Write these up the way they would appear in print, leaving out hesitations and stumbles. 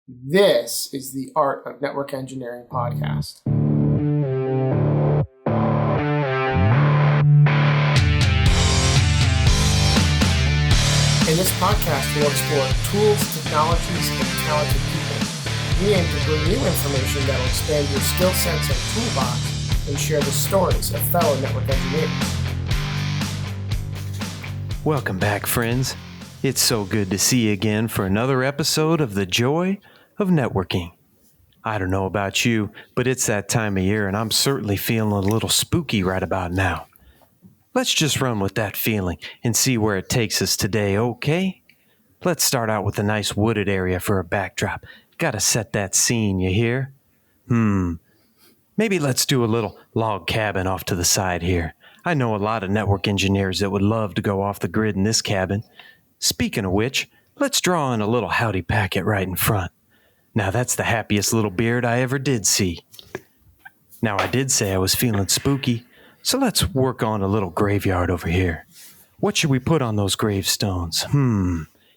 This is the Art of Network Engineering podcast. In this podcast, we'll explore tools, technologies, and talented people. We aim to bring you information that will expand your skill sets and toolbox and share the stories of fellow network engineers. Welcome back, friends. It's so good to see you again for another episode of The Joy of Networking. I don't know about you, but it's that time of year and I'm certainly feeling a little spooky right about now. Let's just run with that feeling and see where it takes us today, okay? Let's start out with a nice wooded area for a backdrop. Gotta set that scene, you hear? Maybe let's do a little log cabin off to the side here. I know a lot of network engineers that would love to go off the grid in this cabin. Speaking of which, let's draw in a little howdy packet right in front. Now that's the happiest little beard I ever did see. Now I did say I was feeling spooky, so let's work on a little graveyard over here. What should we put on those gravestones?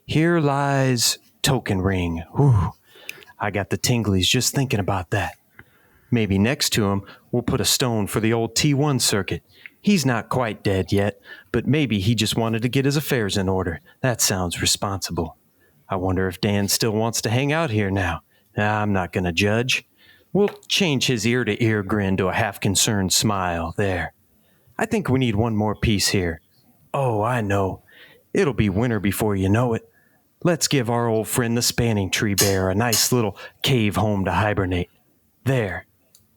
Here lies token ring. Whew. I got the tinglies just thinking about that. Maybe next to him, we'll put a stone for the old T1 circuit. He's not quite dead yet, but maybe he just wanted to get his affairs in order. That sounds responsible. I wonder if Dan still wants to hang out here now. I'm not going to judge. We'll change his ear-to-ear grin to a half-concerned smile there. I think we need one more piece here. Oh, I know. It'll be winter before you know it. Let's give our old friend the spanning tree bear a nice little cave home to hibernate. There.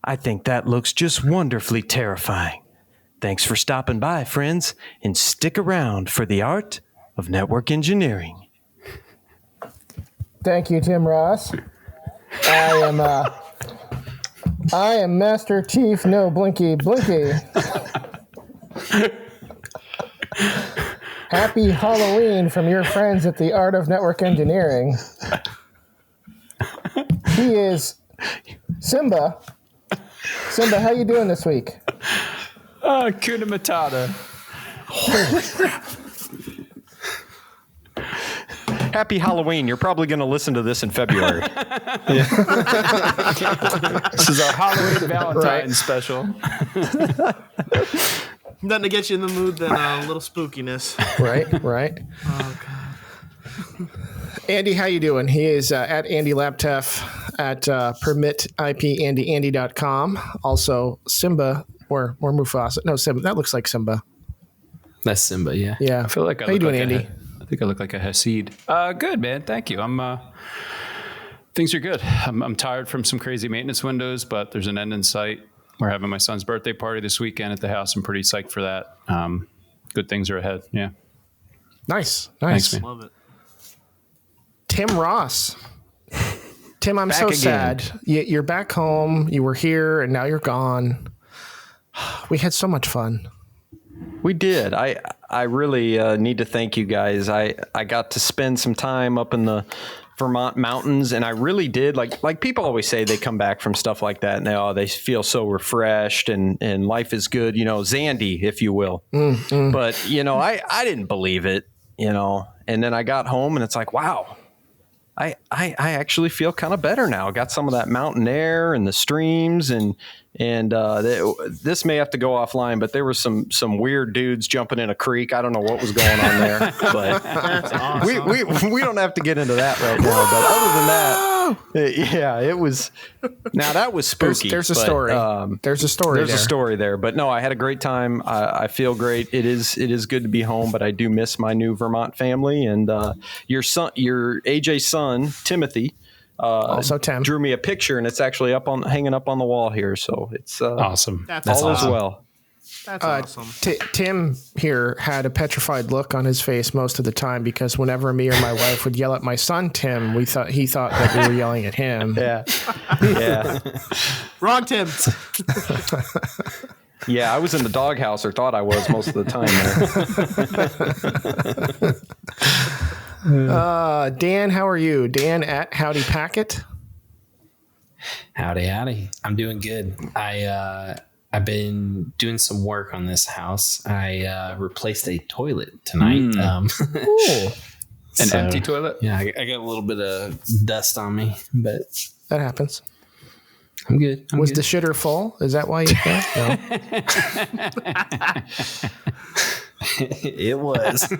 I think that looks just wonderfully terrifying. Thanks for stopping by, friends, and stick around for the art of network engineering. Thank you, Tim Ross. I am Master Chief No Blinky Blinky. Happy Halloween from your friends at the Art of Network Engineering. He is Simba. Simba, how you doing this week? Kuna Matata. Happy Halloween. You're probably going to listen to this in February. This is our Halloween Valentine's special. Nothing to get you in the mood than a little spookiness. Right. Oh, God. Andy, how you doing? He is at Andy Laptef at permitIPAndyAndy.com. Also, Simba or Mufasa. No, Simba. That looks like Simba. That's Simba, yeah. Yeah. I feel like how you doing, Andy? I think I look like a Hasid. Good, man. Thank you. Things are good. I'm tired from some crazy maintenance windows, but there's an end in sight. We're having my son's birthday party this weekend at the house. I'm pretty psyched for that. Good things are ahead. Yeah. Nice. Thanks, man. Love it. Tim Ross. Tim, I'm Back so again. sad. You're back home. You were here, and now you're gone. We had so much fun. We did. I really need to thank you guys. I got to spend some time up in the Vermont mountains, and I really did. Like people always say they come back from stuff like that, and they feel so refreshed, and life is good, Zandy, if you will. But, I didn't believe it, and then I got home, and it's like, wow. I actually feel kind of better now. I got some of that mountain air and the streams, and this may have to go offline, but there were some weird dudes jumping in a creek. I don't know what was going on there, but That's awesome. we don't have to get into that right now. But other than that, yeah, it was. Now that was spooky. There's a story. There's a story there. But no, I had a great time. I feel great. It is good to be home, but I do miss my new Vermont family, and your AJ's son, Timothy. Also, Tim drew me a picture, and it's actually hanging up on the wall here. So it's Awesome. That's all awesome. as well. That's awesome. Tim here had a petrified look on his face most of the time because whenever me or my wife would yell at my son Tim, he thought that we were yelling at him. Yeah. Wrong, Tim. Yeah, I was in the doghouse, or thought I was most of the time there. Dan, how are you? Dan at Howdy Packet. Howdy. I'm doing good. I've been doing some work on this house. I replaced a toilet tonight. An empty toilet? Yeah, I got a little bit of dust on me, but That happens. I'm good. Was the shitter full? Is that why you can't? No. It was.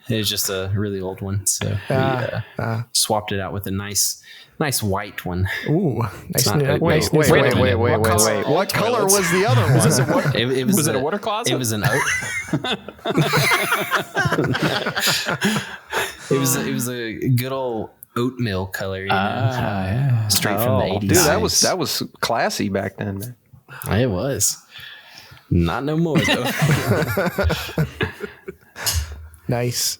It was just a really old one, so we swapped it out with a nice white one. Ooh, nice. Wait, Nice. Wait. What color was the other one? Was it a water closet? It was an oat. It was a good old oatmeal color, straight from the 80s. Dude, that was classy back then, man. It was. Not no more though. Nice.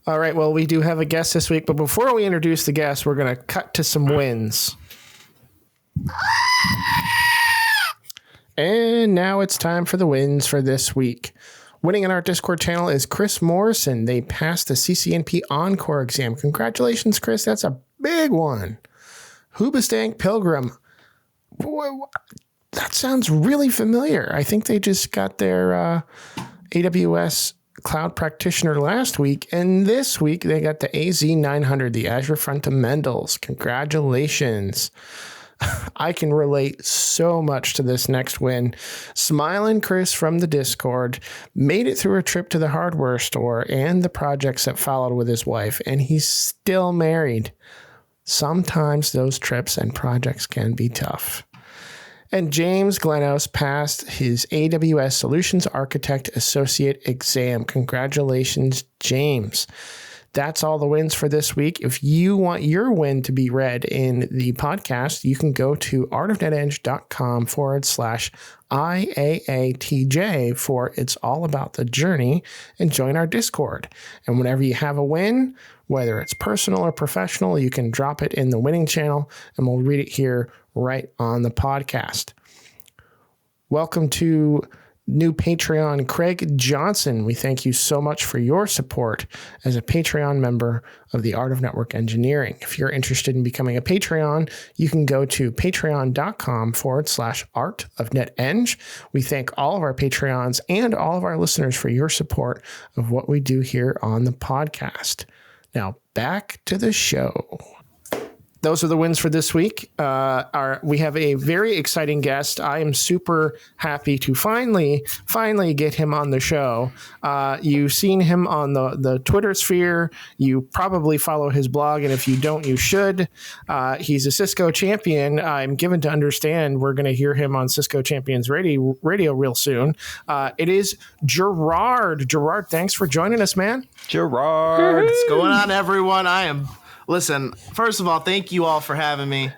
All right, well, we do have a guest this week, but before we introduce the guest, we're going to cut to some wins. And now it's time for the wins for this week. Winning in our Discord channel is Chris Morrison. They passed the CCNP Encore exam. Congratulations, Chris. That's a big one. Hoobastank Pilgrim. Boy, that sounds really familiar. I think they just got their AWS Cloud Practitioner last week, and this week they got the AZ900, the Azure Fundamentals. Congratulations. I can relate so much to this next win. Smiling Chris from the Discord made it through a trip to the hardware store and the projects that followed with his wife, and he's still married. Sometimes those trips and projects can be tough. And James Glenos passed his AWS Solutions Architect Associate exam. Congratulations, James. That's all the wins for this week. If you want your win to be read in the podcast, you can go to artofnetedge.com/IAATJ for It's All About the Journey and join our Discord. And whenever you have a win, whether it's personal or professional, you can drop it in the winning channel and we'll read it here right on the podcast. Welcome to new Patreon, Craig Johnson. We thank you so much for your support as a Patreon member of the Art of Network Engineering. If you're interested in becoming a Patreon, you can go to patreon.com/artofneteng. We thank all of our Patreons and all of our listeners for your support of what we do here on the podcast. Now back to the show. Those are the wins for this week. We have a very exciting guest. I am super happy to finally get him on the show. You've seen him on the Twitter sphere. You probably follow his blog, and if you don't, you should. He's a Cisco champion. I'm given to understand we're going to hear him on Cisco Champions Radio real soon. It is Girard. Girard, thanks for joining us, man. Girard. What's going on, everyone? Listen, first of all, thank you all for having me.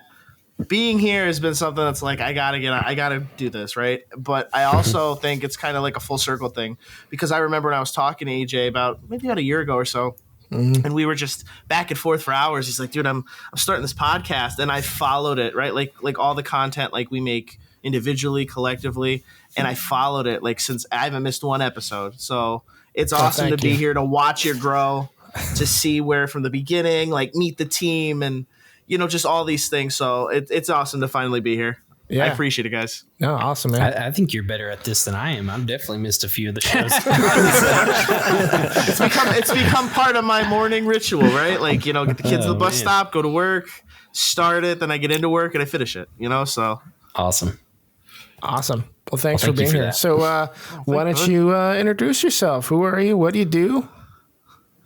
Being here has been something that's like, I gotta do this, right? But I also think it's kind of like a full circle thing because I remember when I was talking to AJ about a year ago or so, and we were just back and forth for hours. He's like, dude, I'm starting this podcast, and I followed it, right? Like all the content like we make individually, collectively, and I followed it like since I haven't missed one episode. So it's awesome to be here to watch it grow. To see where from the beginning, like meet the team and, just all these things. So it's awesome to finally be here. Yeah. I appreciate it, guys. No, awesome, man. I think you're better at this than I am. I've definitely missed a few of the shows. It's become part of my morning ritual, right? Like, get the kids to the bus stop, go to work, start it, then I get into work and I finish it, so. Awesome. Well, thanks for being here. So why don't you introduce yourself? Who are you? What do you do?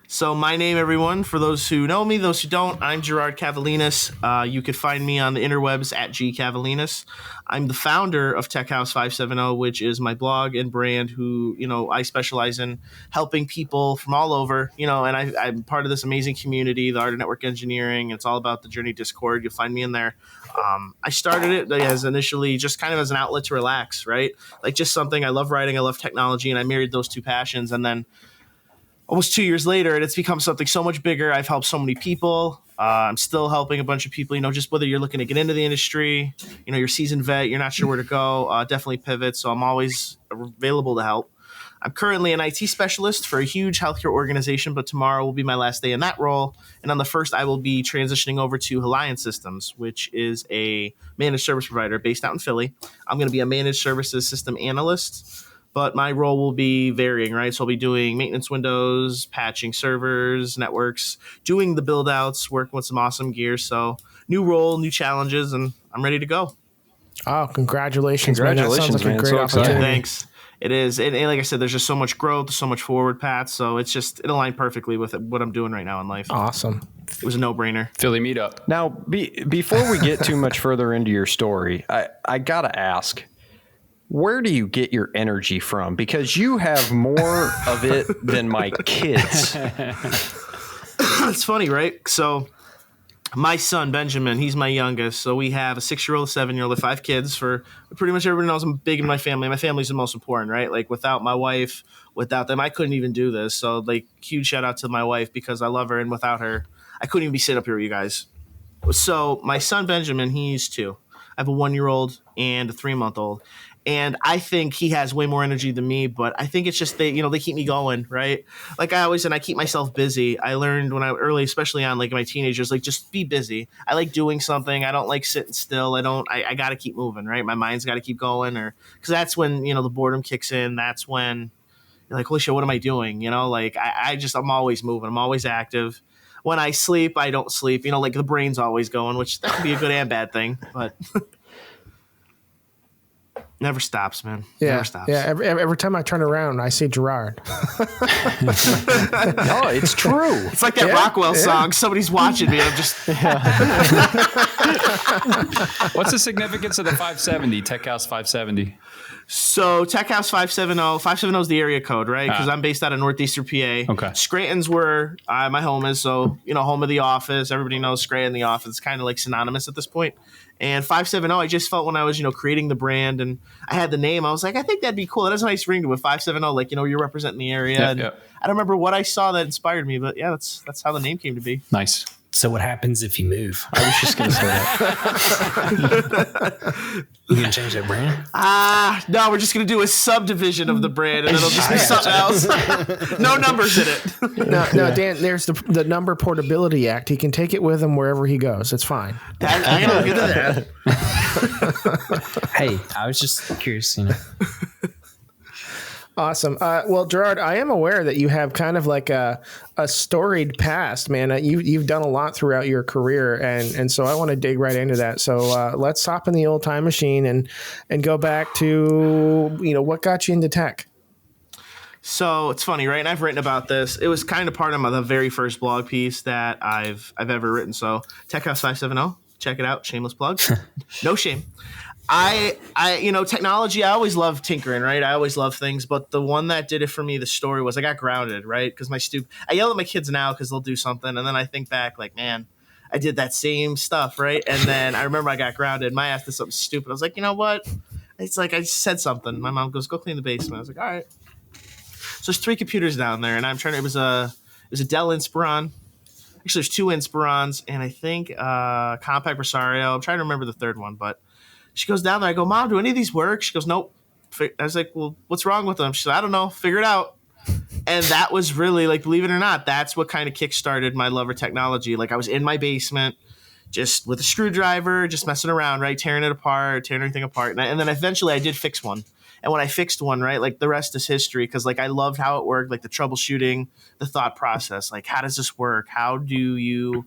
So my name, everyone, for those who know me, those who don't, I'm Girard Kavelines. You could find me on the interwebs at Kavelines. I'm the founder of Tech House 570, which is my blog and brand who, I specialize in helping people from all over, and I'm part of this amazing community, the Art of Network Engineering. It's all about the Journey Discord. You'll find me in there. I started it as initially just kind of as an outlet to relax, right? Like just something. I love writing, I love technology, and I married those two passions. And then almost 2 years later, and it's become something so much bigger. I've helped so many people. I'm still helping a bunch of people, just whether you're looking to get into the industry, you're a seasoned vet, you're not sure where to go, definitely pivot. So I'm always available to help. I'm currently an IT specialist for a huge healthcare organization, but tomorrow will be my last day in that role. And on the 1st, I will be transitioning over to Helion Systems, which is a managed service provider based out in Philly. I'm going to be a managed services system analyst. but my role will be varying, right? So I'll be doing maintenance windows, patching servers, networks, doing the build outs, working with some awesome gear. So new role, new challenges, and I'm ready to go. Oh, congratulations, man. That sounds like a great opportunity. Thanks. It is. And like I said, there's just so much growth, so much forward path. So it aligned perfectly with what I'm doing right now in life. Awesome. It was a no-brainer. Philly meetup. Now, before we get too much further into your story, I got to ask, where do you get your energy from? Because you have more of it than my kids. It's funny, right? So my son, Benjamin, he's my youngest. So we have a 6-year-old, a 7-year-old, 5 kids. For pretty much everybody knows I'm big in my family. My family's the most important, right? Like without my wife, without them, I couldn't even do this. So like huge shout out to my wife because I love her. And without her, I couldn't even be sitting up here with you guys. So my son, Benjamin, he's 2. I have a 1-year-old and a 3-month-old. And I think he has way more energy than me, but I think it's just they keep me going, right? Like I keep myself busy. I learned when I early, especially on like my teenagers, like just be busy. I like doing something. I don't like sitting still. I got to keep moving, right? My mind's got to keep going, because that's when, the boredom kicks in. That's when you're like, holy shit, what am I doing? Like I'm always moving. I'm always active. When I sleep, I don't sleep. Like the brain's always going, which that can be a good and bad thing, but never stops, man. Yeah, never stops. Yeah, every time I turn around, I see Girard. No, it's true. It's like that Rockwell song. Somebody's watching me. I'm just. What's the significance of the 570, Tech House 570? So Tech House 570 is the area code, right? Because I'm based out of northeastern PA. Okay. Scranton's where my home is. So, home of the office. Everybody knows Scranton, the office. It's kind of like synonymous at this point. And 570, I just felt when I was, creating the brand and I had the name, I was like, I think that'd be cool. That has a nice ring to it. 570, like, you're representing the area. Yeah, and I don't remember what I saw that inspired me, but yeah, that's how the name came to be. Nice. So what happens if you move? I was just going to say that. You gonna change that brand? No, we're just gonna do a subdivision of the brand, and it'll just be something else. No numbers in it. No, Dan. There's the Number Portability Act. He can take it with him wherever he goes. It's fine. I gotta look into that. Hey, I was just curious, Awesome. Well, Girard, I am aware that you have kind of like a storied past, man. You've done a lot throughout your career, and so I want to dig right into that. So let's hop in the old time machine and go back to what got you into tech. So it's funny, right? And I've written about this. It was kind of part of the very first blog piece that I've ever written. So Tech House 570, check it out. Shameless plug. No shame. Technology, I always loved tinkering, right? I always loved things, but the one that did it for me, the story was I got grounded, right? Because I yell at my kids now because they'll do something, and then I think back like, man, I did that same stuff, right? And then I remember I got grounded. My ass did something stupid. I was like, you know what? It's like I said something. My mom goes, go clean the basement. I was like, all right. So there's 3 computers down there, and it was a Dell Inspiron. Actually, there's 2 Inspirons, and I think Compact Rosario. I'm trying to remember the third one, but she goes down there. I go, Mom, do any of these work? She goes, nope. I was like, well, what's wrong with them? She said, I don't know. Figure it out. And that was really, like, believe it or not, that's what kind of kickstarted my love of technology. Like, I was in my basement just with a screwdriver, just messing around, right? Tearing everything apart. And then eventually I did fix one. And when I fixed one, right, like the rest is history, because like I loved how it worked, like the troubleshooting, the thought process, like how does this work? How do you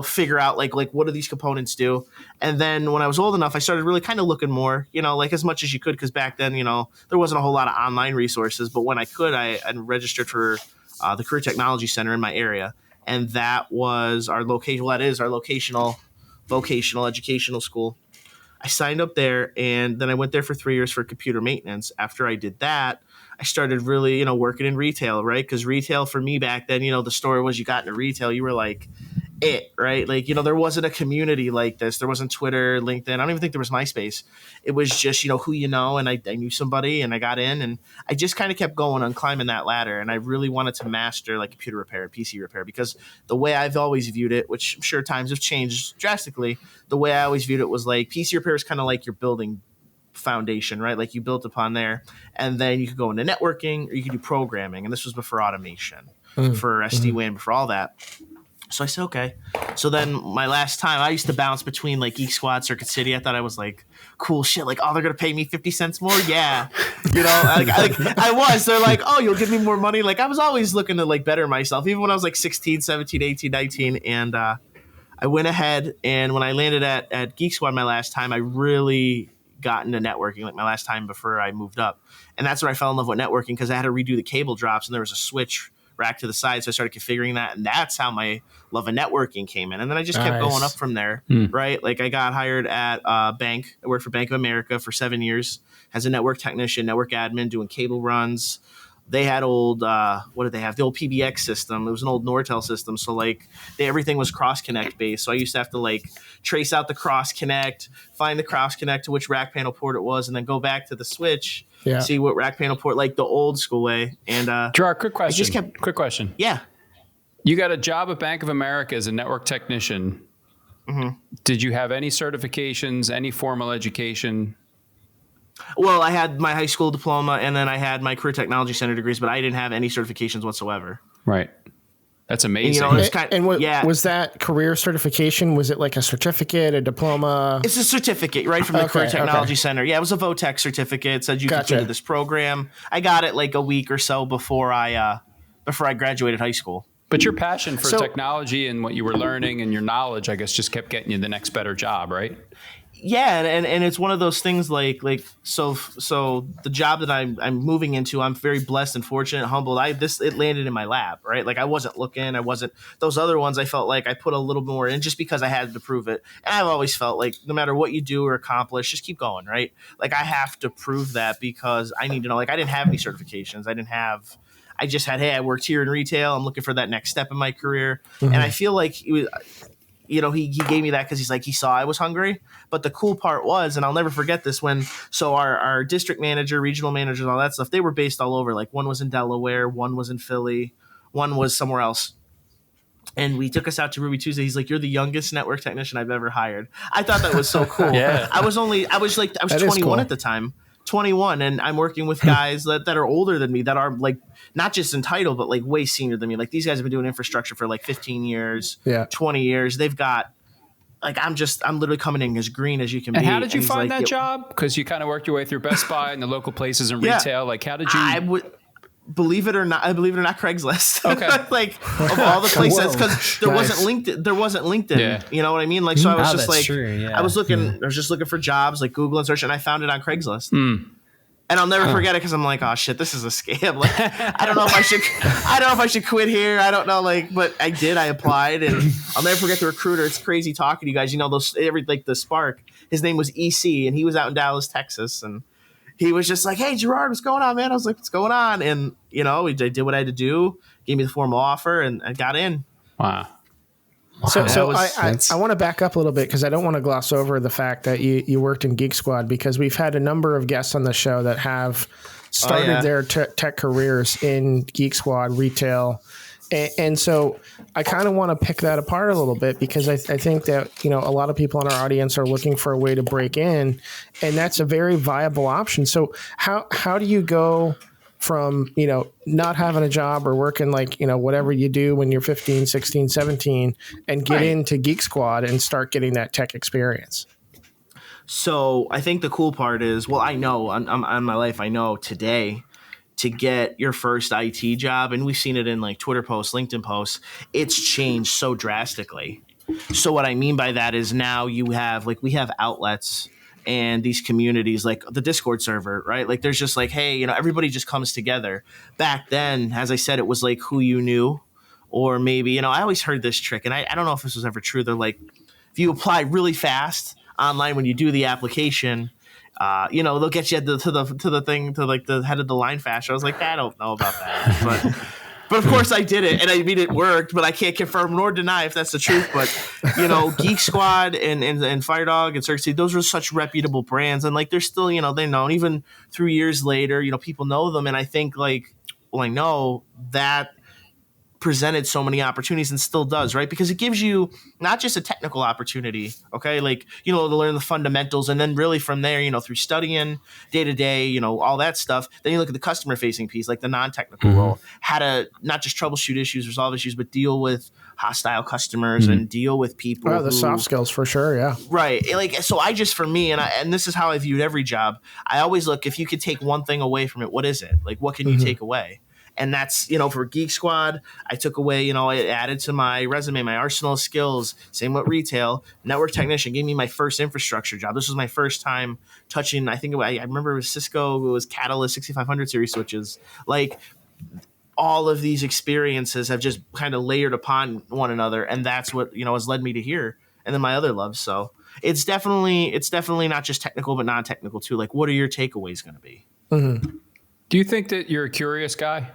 figure out like what do these components do? And then when I was old enough, I started really kind of looking more, like as much as you could, because back then, there wasn't a whole lot of online resources. But when I could, I registered for the Career Technology Center in my area. And that was our location. Well, that is our vocational educational school. I signed up there, and then I went there for 3 years for computer maintenance. After I did that, I started really, working in retail, right? Because retail for me back then, the story was you got into retail, you were like it, right? Like, there wasn't a community like this. There wasn't Twitter, LinkedIn. I don't even think there was MySpace. It was just, who and I knew somebody, and I got in, and I just kind of kept going and climbing that ladder. And I really wanted to master like computer repair, PC repair, because the way I've always viewed it, which I'm sure times have changed drastically, the way I always viewed it was like PC repair is kind of like your building foundation, right? Like you built upon there, and then you could go into networking or you could do programming. And this was before automation, for SD-WAN, before all that. So I said, okay. So then my last time, I used to bounce between like Geek Squad, Circuit City. I thought I was like, cool shit. Like, oh, they're going to pay me 50 cents more? Yeah. You know, I was. They're like, oh, you'll give me more money. Like, I was always looking to like better myself, even when I was like 16, 17, 18, 19. And I went ahead. And when I landed at Geek Squad my last time, I really got into networking, like my last time before I moved up. And that's when I fell in love with networking, because I had to redo the cable drops and there was a switch rack to the side. So I started configuring that, and that's how my love of networking came in. And then I just kept going up from there, right? Like I got hired at a bank. I worked for Bank of America for 7 years as a network technician, network admin, doing cable runs. They had old, what did they have? The old PBX system. It was an old Nortel system. So like everything was cross connect based. So I used to have to like trace out the cross connect, find the cross connect to which rack panel port it was, and then go back to the switch, see what rack panel port, like the old school way. And Gerard, quick question. Yeah. You got a job at Bank of America as a network technician. Mm-hmm. Did you have any certifications, any formal education? Well, I had my high school diploma, and then I had my career technology center degrees, but I didn't have any certifications whatsoever. Right. That's amazing. Was that career certification? Was it like a certificate, a diploma? It's a certificate, right, from the Career Technology Center. Yeah, it was a VOTEC certificate. It said you completed this program. I got it like a week or so before I graduated high school. But your passion for technology and what you were learning and your knowledge, I guess, just kept getting you the next better job, right? Yeah, and it's one of those things like so the job that I'm moving into, I'm very blessed and fortunate, humbled. It landed in my lap, right? Like I wasn't looking, those other ones. I felt like I put a little more in just because I had to prove it. And I've always felt like no matter what you do or accomplish, just keep going, right? Like I have to prove that because I need to know. Like I didn't have any certifications. I just had, hey, I worked here in retail. I'm looking for that next step in my career, and I feel like it was. You know, he gave me that because he saw I was hungry. But the cool part was, and I'll never forget this, our district manager, regional managers, all that stuff, they were based all over. Like one was in Delaware, one was in Philly, one was somewhere else. And we took us out to Ruby Tuesday. He's like, "You're the youngest network technician I've ever hired." I thought that was so cool. Yeah. I was 21 at the time. 21, and I'm working with guys that are older than me, that are like not just entitled, but like way senior than me. Like these guys have been doing infrastructure for like 15 years, 20 years. They've got like, I'm literally coming in as green as you can be. And how did you find that job? Because you kind of worked your way through Best Buy and the local places in retail. Like how did you? Believe it or not, Craigslist. Okay. Like of all the places, because there wasn't LinkedIn. Yeah. You know what I mean? like, so I was just like, I was just looking for jobs, like Google and search, and I found it on Craigslist. And I'll never forget it, because I'm like, oh shit, this is a scam. Like, I don't know if I should quit here. I don't know, but I did. I applied, and I'll never forget the recruiter. It's crazy talking to you guys. You know, the Spark. His name was EC, and he was out in Dallas, Texas, and he was just like, "Hey, Girard, what's going on, man?" I was like, "What's going on?" And you know, I did what I had to do. Gave me the formal offer, and I got in. Wow. So I want to back up a little bit, because I don't want to gloss over the fact that you worked in Geek Squad, because we've had a number of guests on the show that have started their tech careers in Geek Squad retail. And so I kind of want to pick that apart a little bit, because I think that, you know, a lot of people in our audience are looking for a way to break in, and that's a very viable option. So how do you go from, you know, not having a job or working like, you know, whatever you do when you're 15, 16, 17 and get into Geek Squad and start getting that tech experience? So I think the cool part is, well, I know on my life, I know today, to get your first IT job, and we've seen it in like Twitter posts, LinkedIn posts, it's changed so drastically. So what I mean by that is now we have outlets and these communities, like the Discord server, right? Like there's just like, hey, you know, everybody just comes together. Back then, as I said, it was like who you knew, or maybe, you know, I always heard this trick, and I don't know if this was ever true. They're like, if you apply really fast online when you do the application, you know, they'll get you to the thing, to like the head of the line faster. I was like, I don't know about that, but of course I did it, and I mean it worked. But I can't confirm nor deny if that's the truth. But you know, Geek Squad and Firedog and Circuit City, those are such reputable brands, and like they're still, you know, they're known even 3 years later. You know, people know them, and I think like, well, I know that presented so many opportunities and still does, right? Because it gives you not just a technical opportunity, okay, like, to learn the fundamentals, and then really from there, through studying day to day, all that stuff, then you look at the customer facing piece, like the non-technical role, how to not just troubleshoot issues, resolve issues, but deal with hostile customers and deal with people. The soft skills for sure. Yeah. Right. Like, so I just, for me, and this is how I viewed every job, I always look, if you could take one thing away from it, what is it? Like, what can you take away? And that's, for Geek Squad, I took away, I added to my resume, my arsenal of skills. Same with retail. Network technician gave me my first infrastructure job. This was my first time touching, I remember it was Cisco, it was Catalyst 6500 series switches. Like, all of these experiences have just kind of layered upon one another. And that's what, has led me to here. And then my other loves. So it's definitely not just technical, but non-technical too. Like, what are your takeaways going to be? Do you think that you're a curious guy?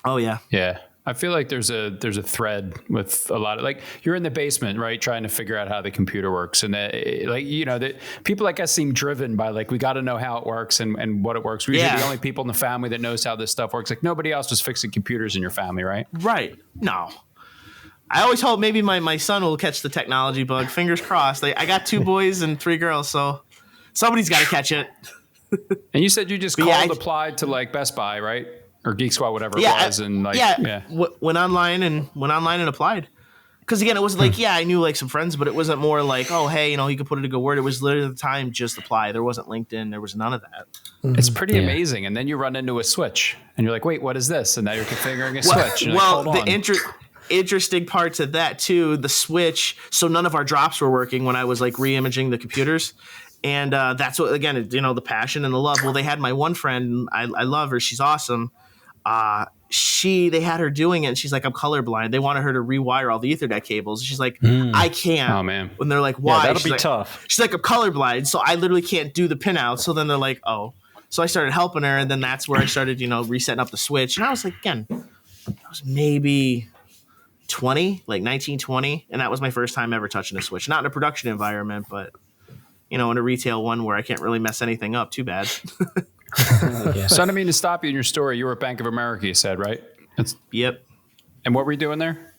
Oh yeah. Yeah. I feel like there's a thread with a lot of, like, you're in the basement, right, trying to figure out how the computer works, and that people like us seem driven by, like, we got to know how it works and what it works. We're usually the only people in the family that knows how this stuff works. Like, nobody else was fixing computers in your family, right? Right. No. I always hope maybe my son will catch the technology bug. Fingers crossed. I got 2 boys and 3 girls, so somebody's got to catch it. And you said you just applied to, like, Best Buy, right? Or Geek Squad, whatever it was. Went online and applied. Because again, it was like, I knew like some friends, but it wasn't more like, oh, hey, he could put in a good word. It was literally at the time, just apply. There wasn't LinkedIn. There was none of that. It's pretty amazing. And then you run into a switch and you're like, wait, what is this? And now you're configuring a switch. Interesting part to that too, the switch. So none of our drops were working when I was like re-imaging the computers. And that's what, again, the passion and the love. Well, they had my one friend. I love her. She's awesome. They had her doing it, and she's like, I'm colorblind. They wanted her to rewire all the Ethernet cables. She's like, I can't. Oh man. When they're like, why? That'll be tough. She's like, I'm colorblind, so I literally can't do the pinout. So then they're like, oh. So I started helping her, and then that's where I started, resetting up the switch. And I was like, again, I was maybe 20, like 19, 20, and that was my first time ever touching a switch. Not in a production environment, but in a retail one where I can't really mess anything up too bad. So I don't mean to stop you in your story. You were at Bank of America, you said, right? Yep. And what were you doing there?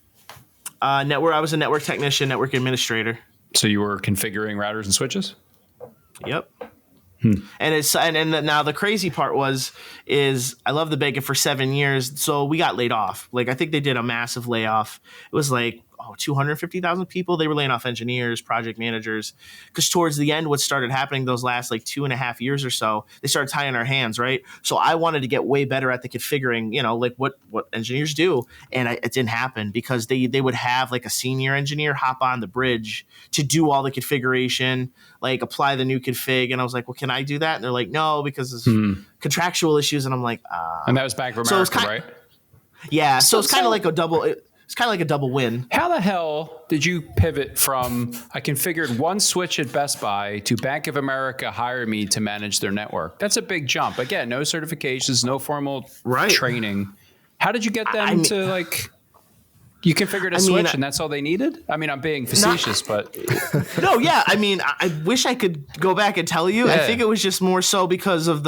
I was a network technician, network administrator. So you were configuring routers and switches? Yep. And now the crazy part is I love the Bank for 7 years. So we got laid off. Like, I think they did a massive layoff. It was like, 250,000 people. They were laying off engineers, project managers, because towards the end, what started happening those last like 2.5 years or so, they started tying our hands, right? So I wanted to get way better at the configuring, like what engineers do. And it didn't happen because they would have like a senior engineer hop on the bridge to do all the configuration, like apply the new config. And I was like, well, can I do that? And they're like, no, because there's contractual issues. And I'm like, And that was Bank of America, right? Yeah. So it's kind of like a double. It's kind of like a double win. How the hell did you pivot from I configured one switch at Best Buy to Bank of America hire me to manage their network? That's a big jump. Again, no certifications, no formal training. How did you get them to like? You configured a switch and that's all they needed? I mean, I'm being facetious, but no, yeah. I mean, I wish I could go back and tell you. Yeah. I think it was just more so because of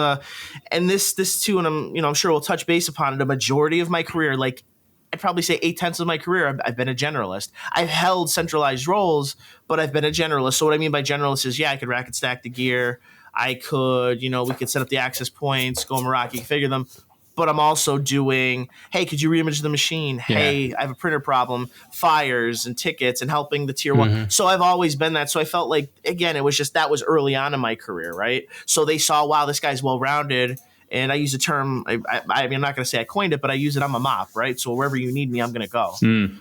this too, and I'm sure we'll touch base upon it. A majority of my career, like, I'd probably say 8/10 of my career, I've been a generalist. I've held centralized roles, but I've been a generalist. So what I mean by generalist is, I could rack and stack the gear. I could, we could set up the access points, go Meraki, configure them. But I'm also doing, hey, could you reimage the machine? Yeah. Hey, I have a printer problem, fires and tickets and helping the tier one. So I've always been that. So I felt like, again, it was just that was early on in my career, right? So they saw, wow, this guy's well-rounded. And I use a term, I mean, I'm not going to say I coined it, but I use it, I'm a mop, right? So wherever you need me, I'm going to go.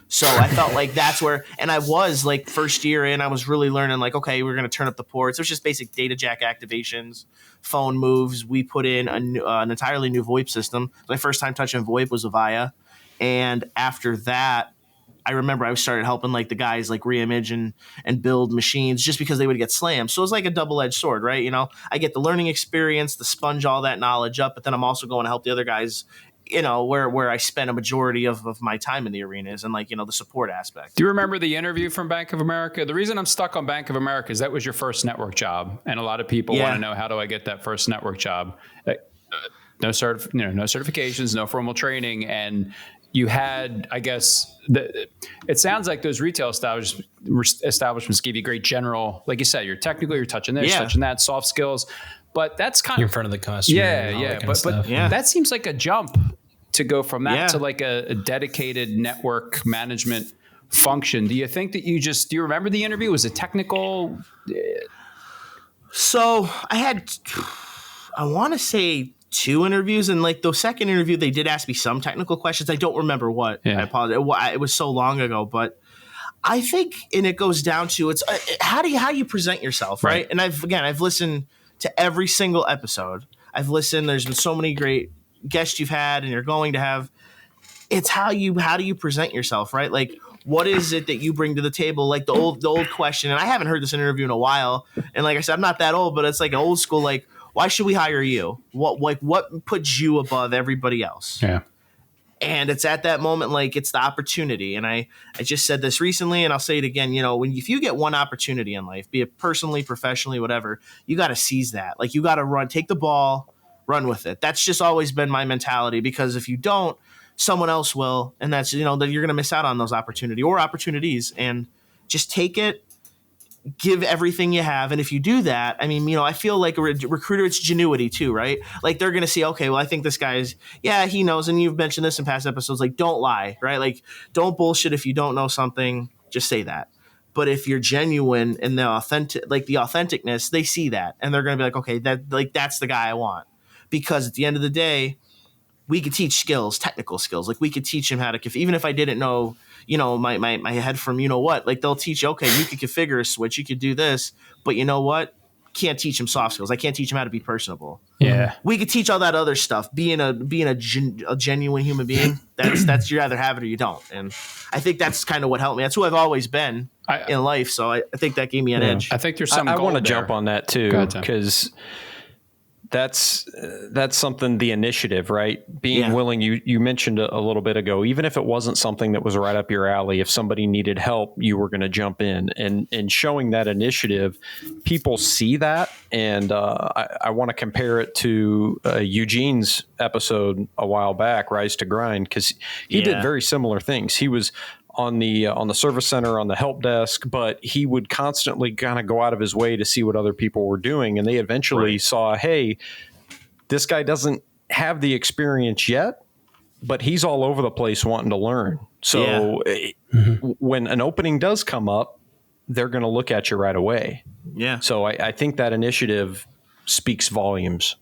So I felt like that's where, and I was like first year in, I was really learning like, okay, we're going to turn up the ports. It was just basic data jack activations, phone moves. We put in an entirely new VoIP system. My first time touching VoIP was Avaya. And after that, I remember I started helping like the guys like reimage and build machines just because they would get slammed. So it was like a double-edged sword, right? I get the learning experience, the sponge all that knowledge up, but then I'm also going to help the other guys, where I spend a majority of my time in the arenas and like, the support aspect. Do you remember the interview from Bank of America? The reason I'm stuck on Bank of America is that was your first network job. And a lot of people want to know, how do I get that first network job? No certifications, no formal training. And you had, I guess, it sounds like those retail establishments give you great general, like you said, you're technical, you're touching this, touching that, soft skills, but that's kind you're of in front of the customer. But that seems like a jump to go from that to like a dedicated network management function. Do you think that do you remember the interview? Was it technical? So I want to say 2 interviews, and like the second interview, they did ask me some technical questions. I don't remember what. I apologize. It was so long ago, but I think, and it goes down to it's how you present yourself, right? And I've listened to every single episode. I've listened. There's been so many great guests you've had, and you're going to have. It's how do you present yourself, right? Like, what is it that you bring to the table? Like the old question, and I haven't heard this interview in a while. And like I said, I'm not that old, but it's like an old school, like, why should we hire you? What puts you above everybody else? Yeah. And it's at that moment, like, it's the opportunity. And I just said this recently, and I'll say it again. If you get one opportunity in life, be it personally, professionally, whatever, you got to seize that. Like, you got to take the ball, run with it. That's just always been my mentality, because if you don't, someone else will, and that's, that you're going to miss out on those opportunities, and just take it, give everything you have. And if you do that, I mean, I feel like a recruiter, it's genuity too, right? Like, they're going to see, okay, well, I think this guy's, he knows. And you've mentioned this in past episodes, like, don't lie, right? Like, don't bullshit. If you don't know something, just say that. But if you're genuine and the authenticness, they see that, and they're going to be like, okay, that's the guy I want. Because at the end of the day, we could teach skills, technical skills. Like, we could teach him how to, even if I didn't know, my head from, what, like, they'll teach you, okay, you could configure a switch, you could do this, but you know what? Can't teach him soft skills. I can't teach him how to be personable. Yeah. We could teach all that other stuff. Being a genuine human being, that's you either have it or you don't. And I think that's kind of what helped me. That's who I've always been in life. So I think that gave me an edge. I think there's some I want to there. jump on that too, because that's something, the initiative, right? Being willing, you mentioned a little bit ago, even if it wasn't something that was right up your alley, if somebody needed help, you were going to jump in, and showing that initiative, people see that. And I want to compare it to Eugene's episode a while back, Rise to Grind, because he did very similar things. He was on the service center, on the help desk, but he would constantly kind of go out of his way to see what other people were doing. And they eventually saw, hey, this guy doesn't have the experience yet, but he's all over the place wanting to learn. So when an opening does come up, they're going to look at you right away. Yeah. So I think that initiative speaks volumes.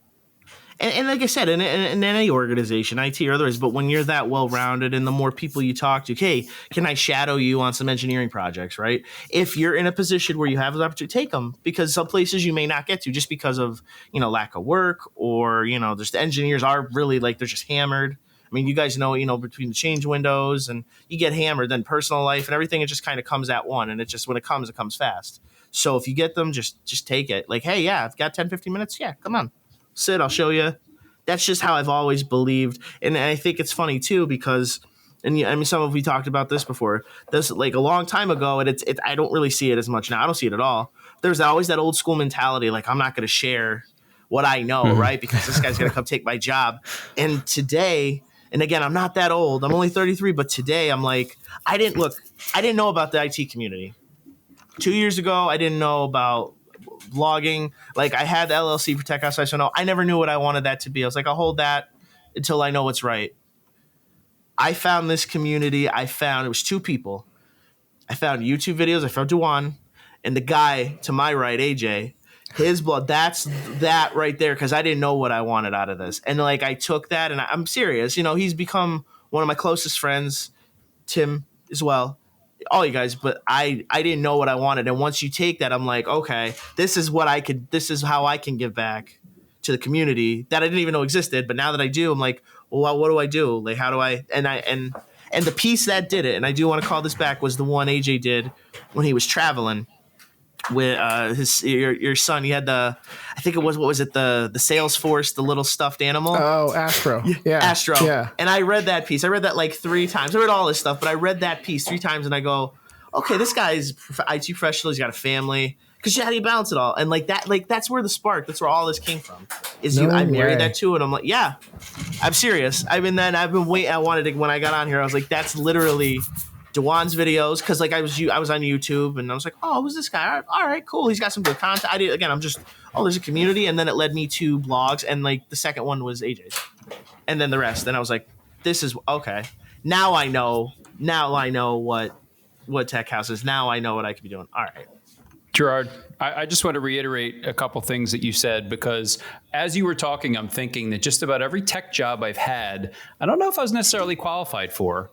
And like I said, in any organization, IT or otherwise, but when you're that well-rounded and the more people you talk to, hey, can I shadow you on some engineering projects, right? If you're in a position where you have the opportunity, take them, because some places you may not get to just because of, lack of work, or, just the engineers are really like, they're just hammered. I mean, you guys know, between the change windows and you get hammered, then personal life and everything, it just kind of comes at one. And it just, when it comes fast. So if you get them, just take it. Like, hey, I've got 10, 15 minutes. Yeah, come on. Sit, I'll show you. That's just how I've always believed. And I think it's funny too, because, and I mean, we talked about this before, this like a long time ago, and I don't really see it as much now. I don't see it at all. There's always that old school mentality, like, I'm not going to share what I know, right? Because this guy's going to come take my job. And today, and again, I'm not that old, I'm only 33, but today I'm like, I didn't know about the IT community. 2 years ago, I didn't know about blogging. Like, I had the LLC for Tech House 570. I never knew what I wanted that to be. I was like, I'll hold that until I know what's right. I found this community. It was 2 people. I found YouTube videos. I found Sd-Wan, and the guy to my right, AJ, his blog. That's that right there, because I didn't know what I wanted out of this. And like, I took that, and I'm serious. He's become one of my closest friends, Tim as well. All you guys, but I didn't know what I wanted. And once you take that, I'm like, okay, this is how I can give back to the community that I didn't even know existed. But now that I do, I'm like, well, what do I do? Like, how do I, and the piece that did it, and I do want to call this back, was the one AJ did when he was traveling with your son. He had I think it was, what was it? The Salesforce, the little stuffed animal. Oh, Astro. Yeah. Astro. Yeah. And I read that piece. I read that like 3 times. I read all this stuff, but I read that piece 3 times, and I go, okay, this guy's IT professional. He's got a family. Because how do you balance it all? And like that, like that's where the spark. That's where all this came from. I married that to, and I'm like, yeah, I'm serious. I've been waiting. I wanted to, when I got on here, I was like, that's literally Sd-Wan's videos. Because like I was on YouTube, and I was like, oh, who's this guy? All right, cool. He's got some good content. I'm just, there's a community, and then it led me to blogs, and like the second one was AJ's, and then the rest. And I was like, this is okay. Now I know what Tech House is. Now I know what I could be doing. All right. Girard, I just want to reiterate a couple things that you said, because as you were talking, I'm thinking that just about every tech job I've had, I don't know if I was necessarily qualified for,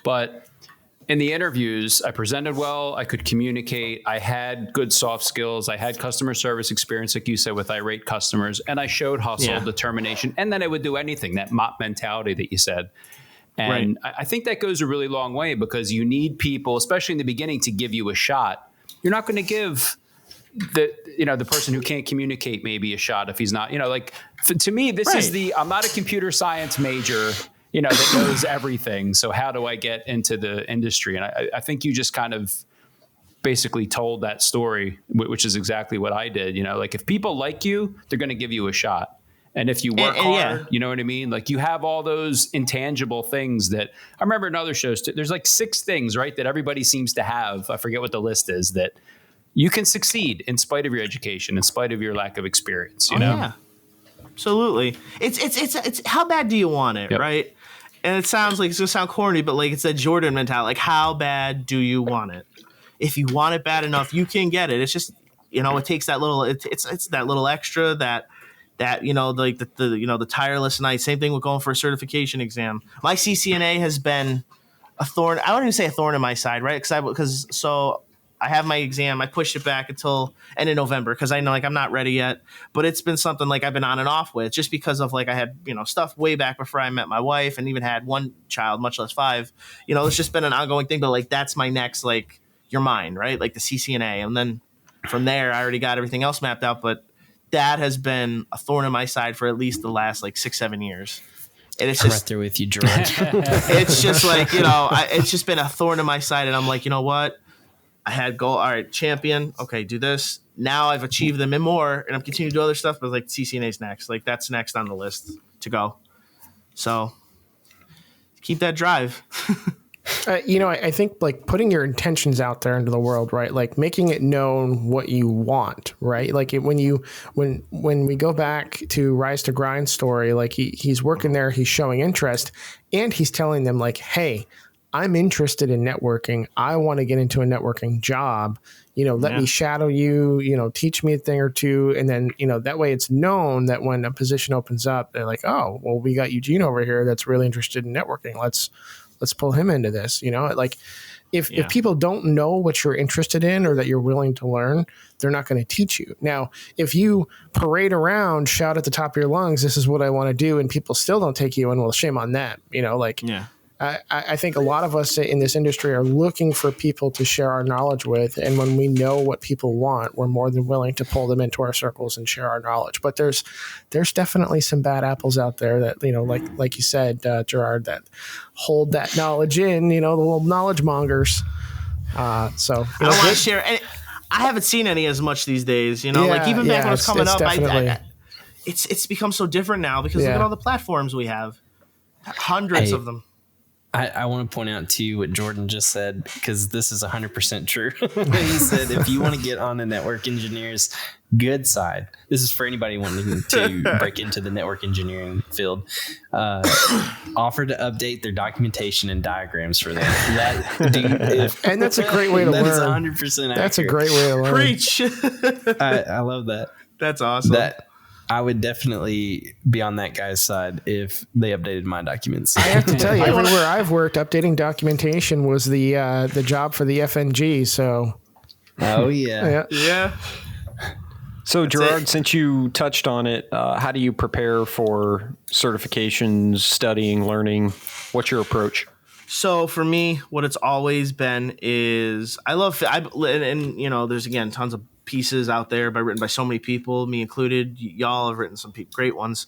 but in the interviews, I presented well, I could communicate, I had good soft skills, I had customer service experience, like you said, with irate customers, and I showed hustle, determination, and then I would do anything, that mop mentality that you said. And right. I think that goes a really long way, because you need people, especially in the beginning, to give you a shot. You're not going to give the person who can't communicate maybe a shot if he's not, to me, this is I'm not a computer science major, that knows everything. So how do I get into the industry? And I think you just kind of basically told that story, which is exactly what I did. Like if people like you, they're going to give you a shot. And if you work hard, you know what I mean? Like you have all those intangible things that I remember in other shows. There's like 6 things, right, that everybody seems to have. I forget what the list is, that you can succeed in spite of your education, in spite of your lack of experience. You know? Yeah, absolutely. It's how bad do you want it, right? And it sounds like it's gonna sound corny, but like it's that Jordan mentality. Like how bad do you want it? If you want it bad enough, you can get it. It's just it takes that little. It's that little extra that like the tireless night. Same thing with going for a certification exam. My CCNA has been a thorn. I wouldn't even say a thorn in my side, right? Because I have my exam. I pushed it back until end of November because I know like I'm not ready yet. But it's been something like I've been on and off with, just because of like I had stuff way back before I met my wife, and even had one child, much less 5. It's just been an ongoing thing. But like that's my next your mind, right? Like the CCNA, and then from there I already got everything else mapped out, but that has been a thorn in my side for at least the last 6-7 years. And it's just right there with you, George. It's just it's just been a thorn in my side. And I'm like, you know what? I had goal. All right, champion. Okay, do this. Now I've achieved them and more, and I'm continuing to do other stuff, but CCNA's next. That's next on the list to go. So keep that drive. I think putting your intentions out there into the world, right? Like making it known what you want, right? Like when we go back to Rise to Grind story, like he's working there, he's showing interest, and he's telling them hey, I'm interested in networking. I want to get into a networking job. Let me shadow you, teach me a thing or two. And then, that way it's known that when a position opens up, they're like, oh, well, we got Eugene over here that's really interested in networking. Let's pull him into this. If people don't know what you're interested in or that you're willing to learn, they're not going to teach you. Now, if you parade around, shout at the top of your lungs, this is what I want to do, and people still don't take you in, well, shame on them. I think a lot of us in this industry are looking for people to share our knowledge with. And when we know what people want, we're more than willing to pull them into our circles and share our knowledge. But there's definitely some bad apples out there that, like you said, Girard, that hold that knowledge in, the little knowledge mongers. I don't want to share any. I haven't seen any as much these days, even back when I was coming up, it's become so different now because look at all the platforms we have. Hundreds of them. I want to point out to you what Jordan just said, because this is 100% true. He said, if you want to get on the network engineer's good side, this is for anybody wanting to break into the network engineering field, offer to update their documentation and diagrams for them. And that's a great way to learn. That is 100% accurate. That's a great way to learn. Preach. I love that. That's awesome. I would definitely be on that guy's side if they updated my documents. I have to tell you, everywhere I've worked, updating documentation was the job for the FNG. So, oh yeah. So, Girard, since you touched on it, how do you prepare for certifications, studying, learning? What's your approach? So for me, what it's always been is there's again tons of pieces out there written by so many people, me included. Y'all have written some great ones.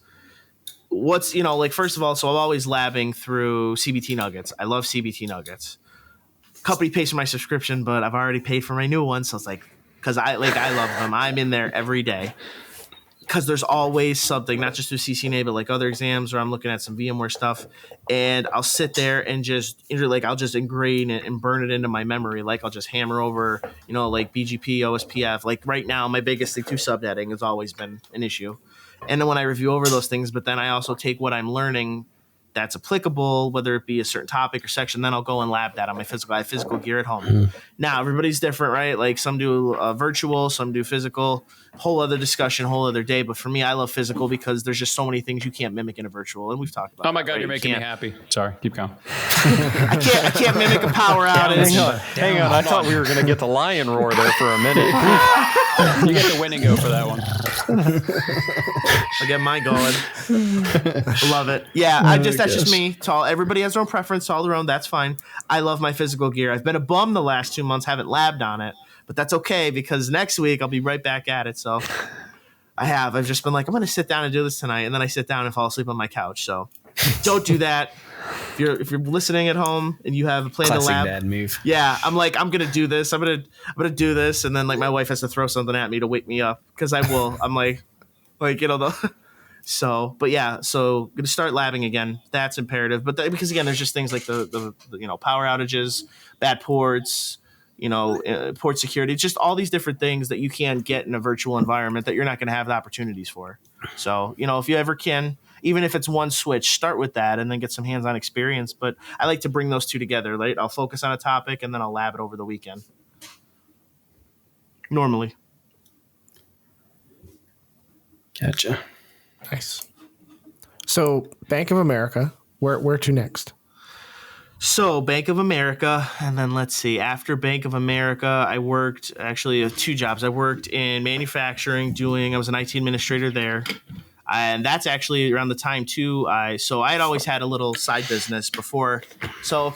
What's first of all, so I'm always labbing through CBT nuggets. I love CBT nuggets. company pays for my subscription, but I've already paid for my new one. So it's like, because I love them. I'm in there every day. Because there's always something, not just through CCNA, but like other exams where I'm looking at some VMware stuff, and I'll sit there and I'll just ingrain it and burn it into my memory. Like I'll just hammer over, like BGP, OSPF. Like right now, my biggest thing to subnetting has always been an issue. And then when I review over those things, but then I also take what I'm learning that's applicable, whether it be a certain topic or section, then I'll go and lab that on my physical. I have physical gear at home. Now, everybody's different, right? Like some do virtual, some do physical, whole other discussion, whole other day. But for me, I love physical because there's just so many things you can't mimic in a virtual. And we've talked about Oh my that, God, right? you're making me happy. Sorry, keep going. I can't mimic a power outage. Hang on. I thought we were going to get the lion roar there for a minute. You get the Wendigo for that one. I'll get mine going. Love it. Yeah, that's just me. Everybody has their own preference, all their own. That's fine. I love my physical gear. I've been a bum the last 2 months, haven't labbed on it, but that's okay because next week I'll be right back at it. So I've just been like, I'm going to sit down and do this tonight, and then I sit down and fall asleep on my couch. So don't do that. If you're listening at home and you have a plan to lab, bad move. Yeah, I'm like, I'm gonna do this. I'm gonna do this, and then like my wife has to throw something at me to wake me up because I will. I'm like So, but yeah, so gonna start labbing again. That's imperative. But because again, there's just things like the power outages, bad ports, port security. It's just all these different things that you can get in a virtual environment that you're not going to have the opportunities for. So, if you ever can, even if it's one switch, start with that and then get some hands-on experience. But I like to bring those two together. Right? I'll focus on a topic and then I'll lab it over the weekend. Normally. Gotcha. Nice. So Bank of America, where to next? So Bank of America, and then let's see. After Bank of America, I worked actually 2 jobs. I worked in manufacturing I was an IT administrator there. And that's actually around the time too. I had always had a little side business before. So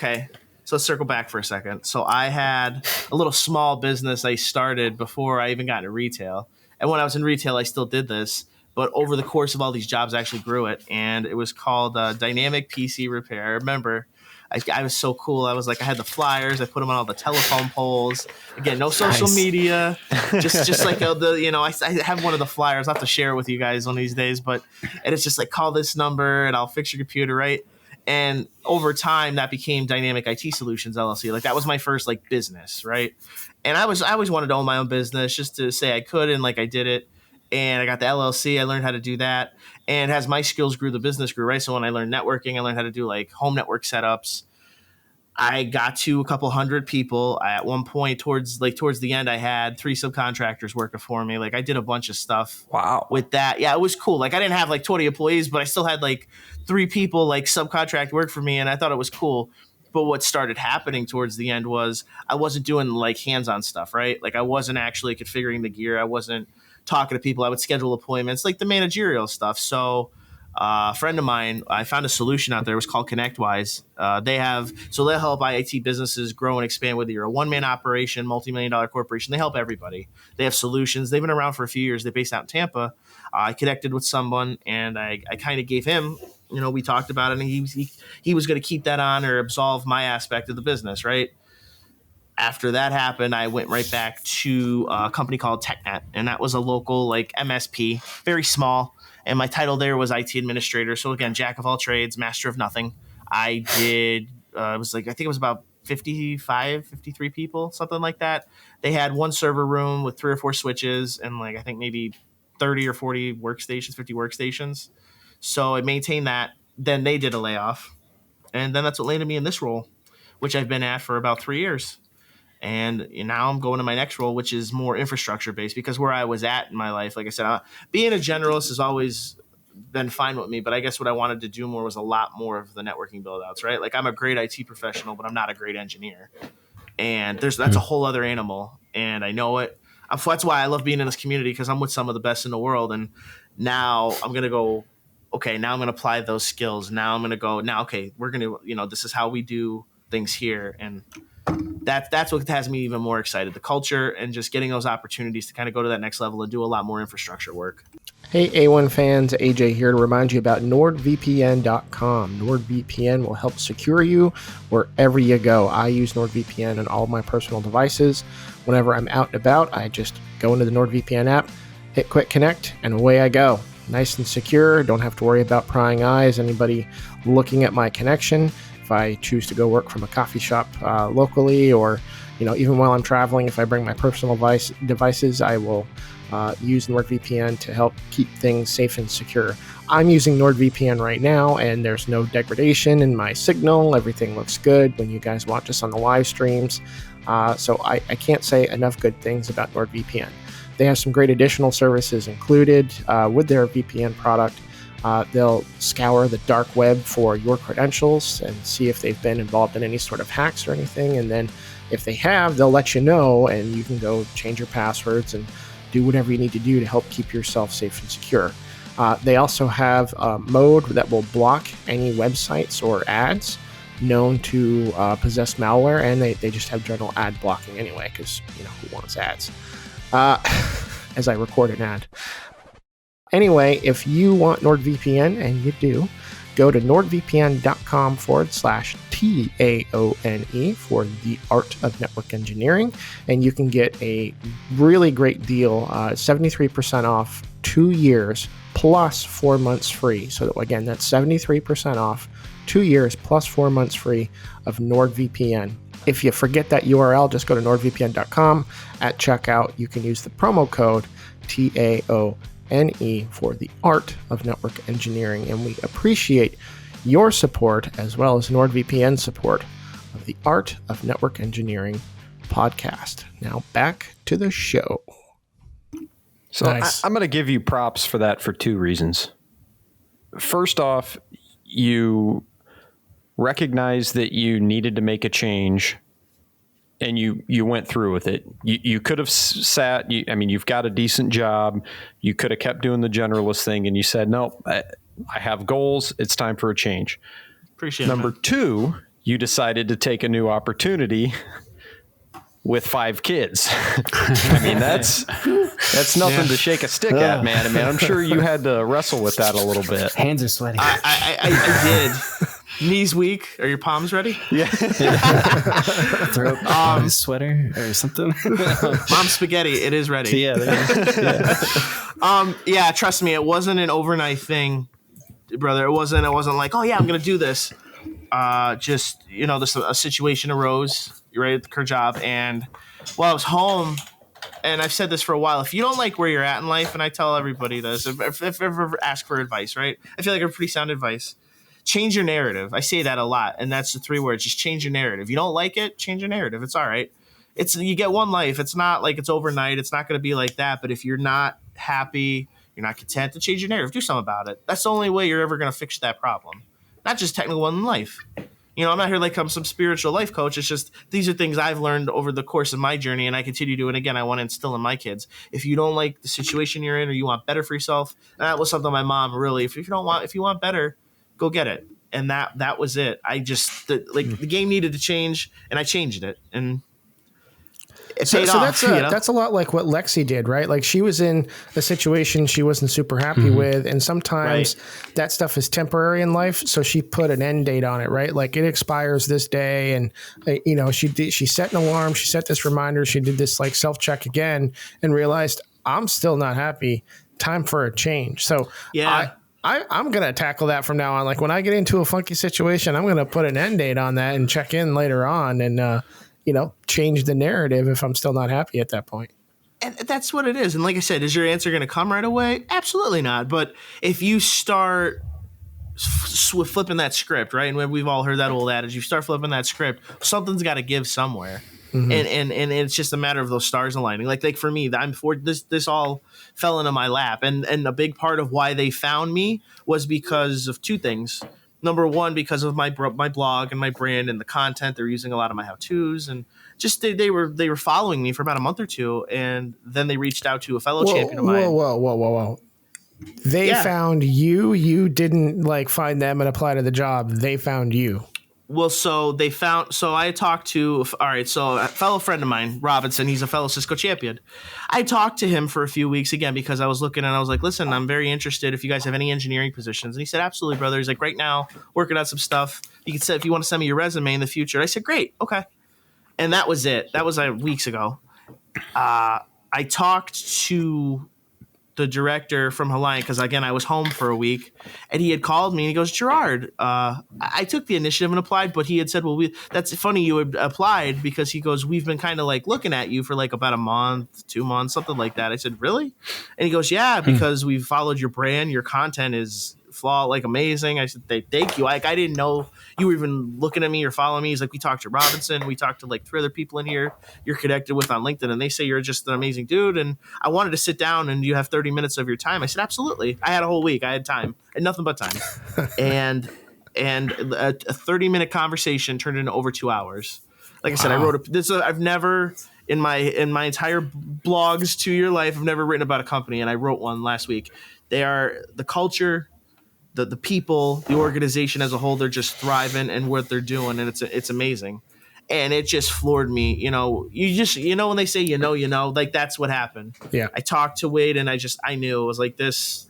let's circle back for a second. So I had a little small business I started before I even got into retail. And when I was in retail, I still did this. But over the course of all these jobs, I actually grew it. And it was called Dynamic PC Repair. I remember I was so cool. I was like, I had the flyers. I put them on all the telephone poles. Again, no social media. Just like I have one of the flyers. I'll have to share it with you guys one of these days. And it's just like, call this number and I'll fix your computer, right? And over time, that became Dynamic IT Solutions LLC. Like that was my first like business, right? And I always wanted to own my own business just to say I could, and like I did it. And I got the LLC. I learned how to do that. And as my skills grew, the business grew, right? So when I learned networking, I learned how to do like home network setups. I got to a couple hundred people. At one point towards the end, I had 3 subcontractors working for me. Like I did a bunch of stuff. Wow. With that. Yeah, it was cool. Like I didn't have like 20 employees, but I still had like 3 people like subcontract work for me. And I thought it was cool. But what started happening towards the end was I wasn't doing like hands-on stuff, right? Like I wasn't actually configuring the gear. I wasn't talking to people. I would schedule appointments, like the managerial stuff. So a friend of mine, I found a solution out there. It was called ConnectWise. They'll help IT businesses grow and expand, whether you're a one-man operation, multi-million-dollar corporation. They help everybody. They have solutions. They've been around for a few years. They're based out in Tampa. I connected with someone, and I kind of gave him, we talked about it, and he was going to keep that on or absolve my aspect of the business, right? After that happened, I went right back to a company called TechNet, and that was a local like MSP, very small. And my title there was IT administrator. So again, jack of all trades, master of nothing. I did, I think it was about 55, 53 people, something like that. They had one server room with 3 or 4 switches and like, I think maybe 30 or 40 workstations, 50 workstations. So I maintained that. Then they did a layoff. And then that's what landed me in this role, which I've been at for about 3 years. And now I'm going to my next role, which is more infrastructure based, because where I was at in my life, like I said, being a generalist has always been fine with me. But I guess what I wanted to do more was a lot more of the networking build outs, right? Like I'm a great IT professional, but I'm not a great engineer. And that's a whole other animal. And I know it. That's why I love being in this community, because I'm with some of the best in the world. And now I'm going to go, okay, now I'm going to apply those skills. Now I'm going to go, okay, we're going to, this is how we do things here. And that's what has me even more excited. The culture and just getting those opportunities to kind of go to that next level and do a lot more infrastructure work. Hey A1 fans, AJ here to remind you about NordVPN.com. NordVPN will help secure you wherever you go. I use NordVPN on all of my personal devices. Whenever I'm out and about, I just go into the NordVPN app, hit Quick Connect, and away I go. Nice and secure, don't have to worry about prying eyes, anybody looking at my connection. If I choose to go work from a coffee shop locally, or even while I'm traveling, if I bring my personal devices, I will use NordVPN to help keep things safe and secure. I'm using NordVPN right now, and there's no degradation in my signal. Everything looks good when you guys watch us on the live streams. So I can't say enough good things about NordVPN. They have some great additional services included with their VPN product. They'll scour the dark web for your credentials and see if they've been involved in any sort of hacks or anything. And then if they have, they'll let you know, and you can go change your passwords and do whatever you need to do to help keep yourself safe and secure. They also have a mode that will block any websites or ads known to possess malware, and they just have general ad blocking anyway, because who wants ads? As I record an ad. Anyway, if you want NordVPN, and you do, go to nordvpn.com/TAONE for the art of network engineering, and you can get a really great deal, 73% off 2 years plus 4 months free. So again, that's 73% off 2 years plus 4 months free of NordVPN. If you forget that URL, just go to nordvpn.com. At checkout, you can use the promo code TAONE for the art of network engineering, and we appreciate your support as well as NordVPN support of the Art of Network Engineering podcast. Now back to the show. So nice. I'm going to give you props for that for two reasons. First off, you recognize that you needed to make a change, and you went through with it. You could have sat, you've got a decent job. You could have kept doing the generalist thing, and you said, no, I have goals. It's time for a change. Appreciate it. Number two, you decided to take a new opportunity with 5 kids. That's nothing to shake a stick at, man. I'm sure you had to wrestle with that a little bit. Hands are sweaty. I did. Knees weak. Are your palms ready? Yeah. Throw up a sweater or something. Mom spaghetti. It is ready. Yeah. Trust me, it wasn't an overnight thing, brother. It wasn't like, oh yeah, I'm gonna do this. Just a situation arose. You're right at the job, and I was home, and I've said this for a while. If you don't like where you're at in life, and I tell everybody this, if ever ask for advice, right? I feel like I have pretty sound advice. Change your narrative. I say that a lot, and that's the 3 words. Just change your narrative. You don't like it, change your narrative. It's all right. You get one life. It's not like it's overnight. It's not going to be like that. But if you're not happy, you're not content, to change your narrative. Do something about it. That's the only way you're ever going to fix that problem. Not just technical one in life. I'm not here like I'm some spiritual life coach. It's just these are things I've learned over the course of my journey, and I continue to. And again, I want to instill in my kids. If you don't like the situation you're in, or you want better for yourself, and that was something my mom really. If you want better, go get it. And that was it. The game needed to change, and I changed it, and it paid off. That's a lot like what Lexi did, right? Like, she was in a situation she wasn't super happy with, and sometimes that stuff is temporary in life. So she put an end date on it, right? Like, it expires this day, and she set an alarm, she set this reminder, she did this like self-check again, and realized, I'm still not happy. Time for a change. So I'm going to tackle that from now on. Like, when I get into a funky situation, I'm going to put an end date on that and check in later on and, change the narrative if I'm still not happy at that point. And that's what it is. And like I said, is your answer going to come right away? Absolutely not. But if you start flipping that script, right? And we've all heard that old adage, you start flipping that script, something's got to give somewhere. Mm-hmm. And it's just a matter of those stars aligning. Like for me, this all fell into my lap, and a big part of why they found me was because of 2 things. Number one, because of my blog and my brand and the content. They're using a lot of my how-tos, and just they were following me for about a month or 2, and then they reached out to a fellow champion of mine. Whoa. They found you. You didn't find them and apply to the job. They found you. Well, so I talked to, all right, so a fellow friend of mine, Robinson, he's a fellow Cisco champion. I talked to him for a few weeks again because I was looking and I was like, listen, I'm very interested if you guys have any engineering positions. And he said, absolutely, brother. He's like, right now, working on some stuff. You can say if you want to send me your resume in the future. I said, great, okay. And that was it. That was weeks ago. I talked to the director from Hawaii because again I was home for a week, and he had called me and he goes, Girard, I took the initiative and applied, but he had said, well, that's funny you had applied because he goes, we've been kind of like looking at you for like about a month, 2 months, something like that. I said, really? And he goes, yeah, because we've followed your brand, your content is like amazing. I said, thank you. Like I didn't know you were even looking at me or following me. He's like, we talked to Robinson, we talked to like 3 other people in here you're connected with on LinkedIn, and they say you're just an amazing dude, and I wanted to sit down and you have 30 minutes of your time. I said, absolutely. I had a whole week. I had time. I had nothing but time. and a 30-minute conversation turned into over 2 hours. Like I said, I wrote I've never in my entire blog's 2-year life, I've never written about a company, and I wrote one last week. They are the culture, the people, the organization as a whole, they're just thriving and what they're doing, and it's amazing. And it just floored me. You know, when they say, like that's what happened. Yeah. I talked to Wade and I knew it was like this.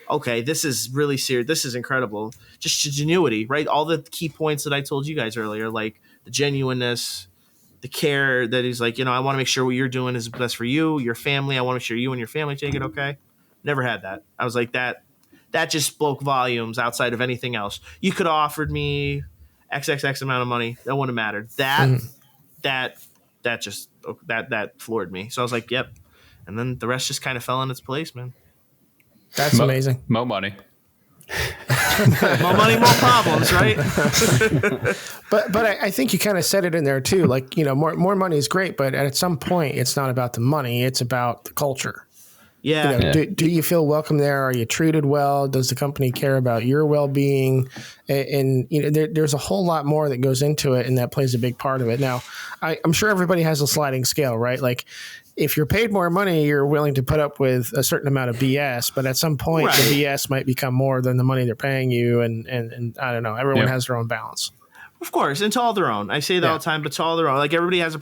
Okay, this is really serious. This is incredible. Just genuity, right? All the key points that I told you guys earlier, like the genuineness, the care that he's like, I want to make sure what you're doing is best for you, your family. I want to make sure you and your family take it okay. Never had that. I was like that. That just spoke volumes outside of anything else. You could have offered me XXX amount of money. That wouldn't have mattered. That floored me. So I was like, yep. And then the rest just kind of fell in its place, man. That's amazing. Mo money. More money, more problems, right? But I think you kind of said it in there too. Like, more money is great, but at some point it's not about the money. It's about the culture. Yeah. Do you feel welcome there? Are you treated well? Does the company care about your well-being? And there's a whole lot more that goes into it, and that plays a big part of it. Now, I'm sure everybody has a sliding scale, right? Like, if you're paid more money, you're willing to put up with a certain amount of BS, but at some point, the BS might become more than the money they're paying you, and I don't know. Everyone has their own balance. Of course, and to all their own. I say that all the time, but to all their own. Like everybody has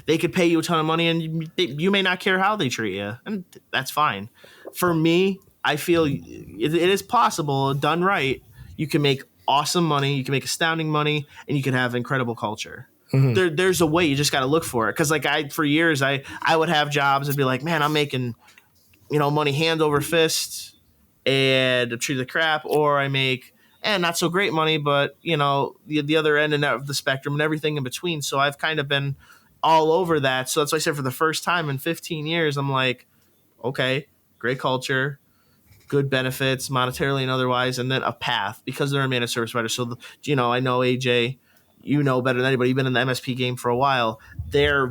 they could pay you a ton of money, and you may not care how they treat you, and that's fine. For me, I feel it is possible, done right. You can make awesome money, you can make astounding money, and you can have incredible culture. Mm-hmm. There's a way. You just got to look for it. Because for years, I would have jobs and be like, man, I'm making money hand over fist, and I'm treated like crap, or I make. And not so great money, but, the other end of the spectrum and everything in between. So I've kind of been all over that. So that's why I said for the first time in 15 years, I'm like, okay, great culture, good benefits, monetarily and otherwise, and then a path because they're a managed service provider. So, I know AJ, better than anybody. You've been in the MSP game for a while. They are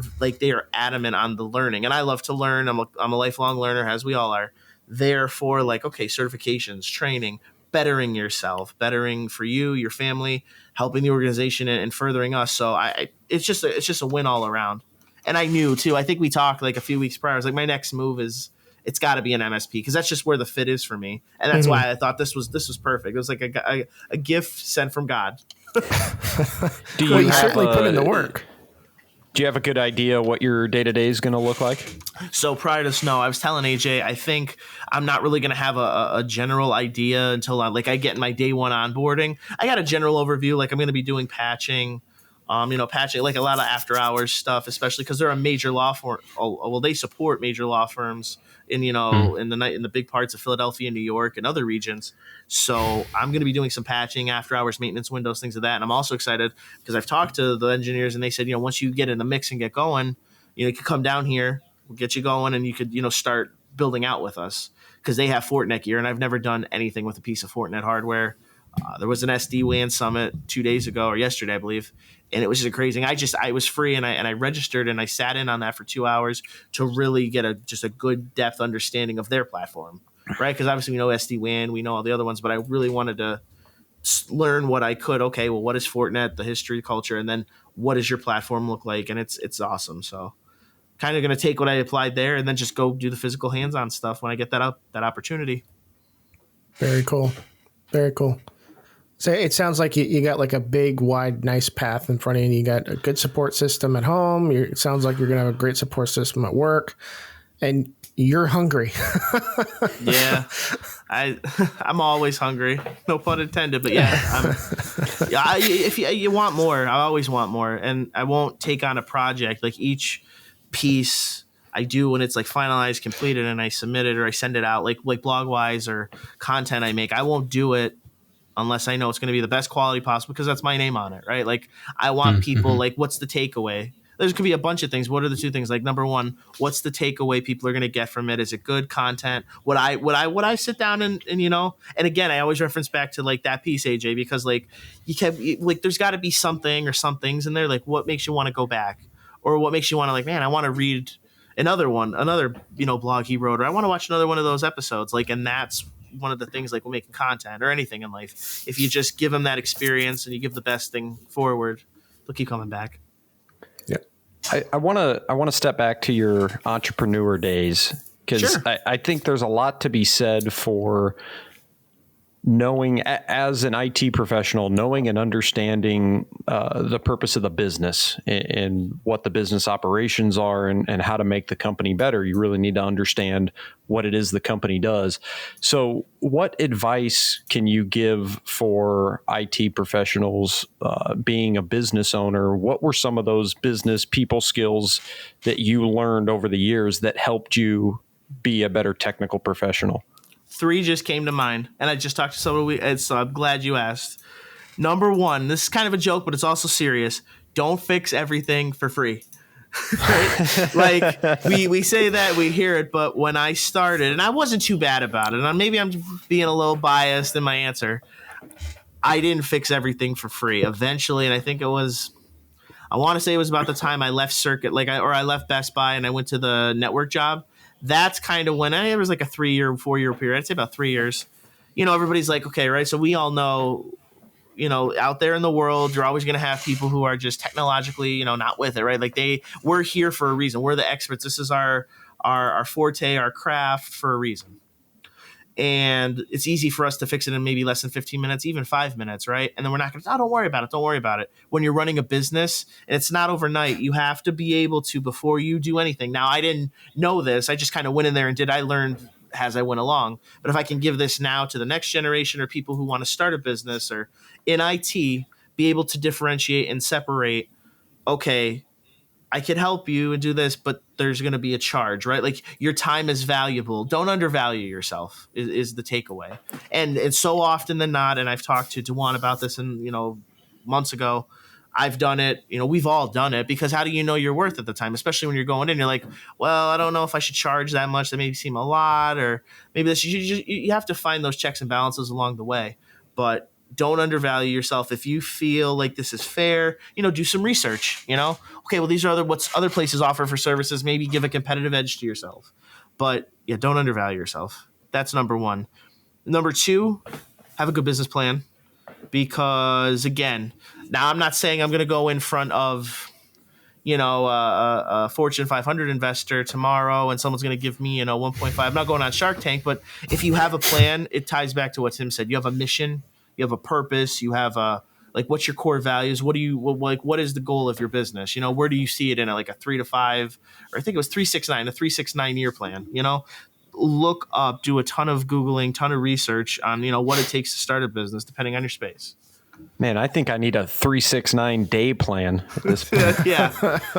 adamant on the learning. And I love to learn. I'm a lifelong learner, as we all are. Therefore, okay, certifications, training, bettering yourself, bettering for you, your family, helping the organization and furthering us. So it's just a win all around. And I knew too, I think we talked a few weeks prior. I was like, my next move it's got to be an MSP because that's just where the fit is for me. And that's why I thought this was perfect. It was like a gift sent from God. You certainly put in the work. Do you have a good idea what your day-to-day is going to look like? So prior to snow, I was telling AJ, I think I'm not really going to have a general idea until I get in my day one onboarding. I got a general overview. I'm going to be doing patching, patching, a lot of after hours stuff, especially because they're a major law firm. Well, they support major law firms in the big parts of Philadelphia, New York, and other regions. So I'm going to be doing some patching, after hours, maintenance windows, things of that. And I'm also excited because I've talked to the engineers and they said, once you get in the mix and get going, you could come down here, we'll get you going, and you could, start building out with us because they have Fortinet gear. And I've never done anything with a piece of Fortinet hardware. There was an Sd-Wan Summit 2 days ago or yesterday, I believe. And it was just crazy. I was free and I registered and I sat in on that for 2 hours to really get a good depth understanding of their platform, right? Because obviously we know SD-WAN, we know all the other ones, but I really wanted to learn what I could. Okay, well, what is Fortinet, the history, culture, and then what does your platform look like? And it's awesome. So kind of going to take what I applied there and then just go do the physical hands-on stuff when I get that opportunity. Very cool. Very cool. So it sounds like you got like a big, wide, nice path in front of you. You got a good support system at home. It sounds like you're going to have a great support system at work, and you're hungry. Yeah, I'm always hungry. No pun intended, but yeah, if you want more, I always want more, and I won't take on a project like each piece I do when it's like finalized, completed, and I submit it or I send it out, like Blogwise or content I make. I won't do it unless I know it's going to be the best quality possible, because that's my name on it, right? Like I want people like, what's the takeaway? There's could be a bunch of things. What are the two things? Like number one, what's the takeaway people are going to get from it? Is it good content? Would I sit down and you know? And again, I always reference back to like that piece, AJ, because like there's got to be something or some things in there. Like what makes you want to go back, or what makes you want to like, man, I want to read another blog he wrote, or I want to watch another one of those episodes. Like, and that's one of the things like when making content or anything in life. If you just give them that experience and you give the best thing forward, they'll keep coming back. Yeah. I want to step back to your entrepreneur days, because Sure. I think there's a lot to be said for knowing, as an IT professional, knowing and understanding the purpose of the business and what the business operations are and how to make the company better. You really need to understand what it is the company does. So what advice can you give for IT professionals being a business owner? What were some of those business people skills that you learned over the years that helped you be a better technical professional? 3 just came to mind, and I just talked to somebody, so I'm glad you asked. Number 1, this is kind of a joke, but it's also serious. Don't fix everything for free. Right? Like we say that, we hear it, but when I started, and I wasn't too bad about it, and maybe I'm being a little biased in my answer, I didn't fix everything for free. Eventually, and I think I want to say it was about the time I left Circuit, I left Best Buy and I went to the network job. That's kind of when it was like a 3-year, 4-year period. I'd say about 3 years. You know, everybody's like, okay, right? So we all know, you know, out there in the world, you're always going to have people who are just technologically, you know, not with it, right? Like we're here for a reason. We're the experts. This is our forte, our craft for a reason. And it's easy for us to fix it in maybe less than 15 minutes, even 5 minutes, right? And then we're not going to, don't worry about it. Don't worry about it. When you're running a business and it's not overnight, you have to be able to, before you do anything. Now, I didn't know this. I just kind of went in there and I learned as I went along. But if I can give this now to the next generation or people who want to start a business or in IT, be able to differentiate and separate, okay, I could help you and do this, but there's going to be a charge, right? Like your time is valuable. Don't undervalue yourself is the takeaway. And so often than not, and I've talked to Sd-Wan about this and, you know, months ago, I've done it, you know, we've all done it, because how do you know your worth at the time? Especially when you're going in, you're like, well, I don't know if I should charge that much. That maybe seem a lot, or maybe this, you have to find those checks and balances along the way, but don't undervalue yourself. If you feel like this is fair, you know, do some research, you know, okay, well, these are what's other places offer for services. Maybe give a competitive edge to yourself, but yeah, don't undervalue yourself. That's number 1. Number 2, have a good business plan, because again, now I'm not saying I'm going to go in front of, you know, a Fortune 500 investor tomorrow and someone's going to give me, you know, 1.5. I'm not going on Shark Tank, but if you have a plan, it ties back to what Tim said. You have a mission. You have a purpose. You have like, what's your core values? What is the goal of your business? You know, where do you see it in like a 3 to 5, or I think it was 369, a 369 year plan, you know, look up, do a ton of Googling, ton of research on, you know, what it takes to start a business, depending on your space. Man, I think I need a 369 day plan at this point. Yeah. Start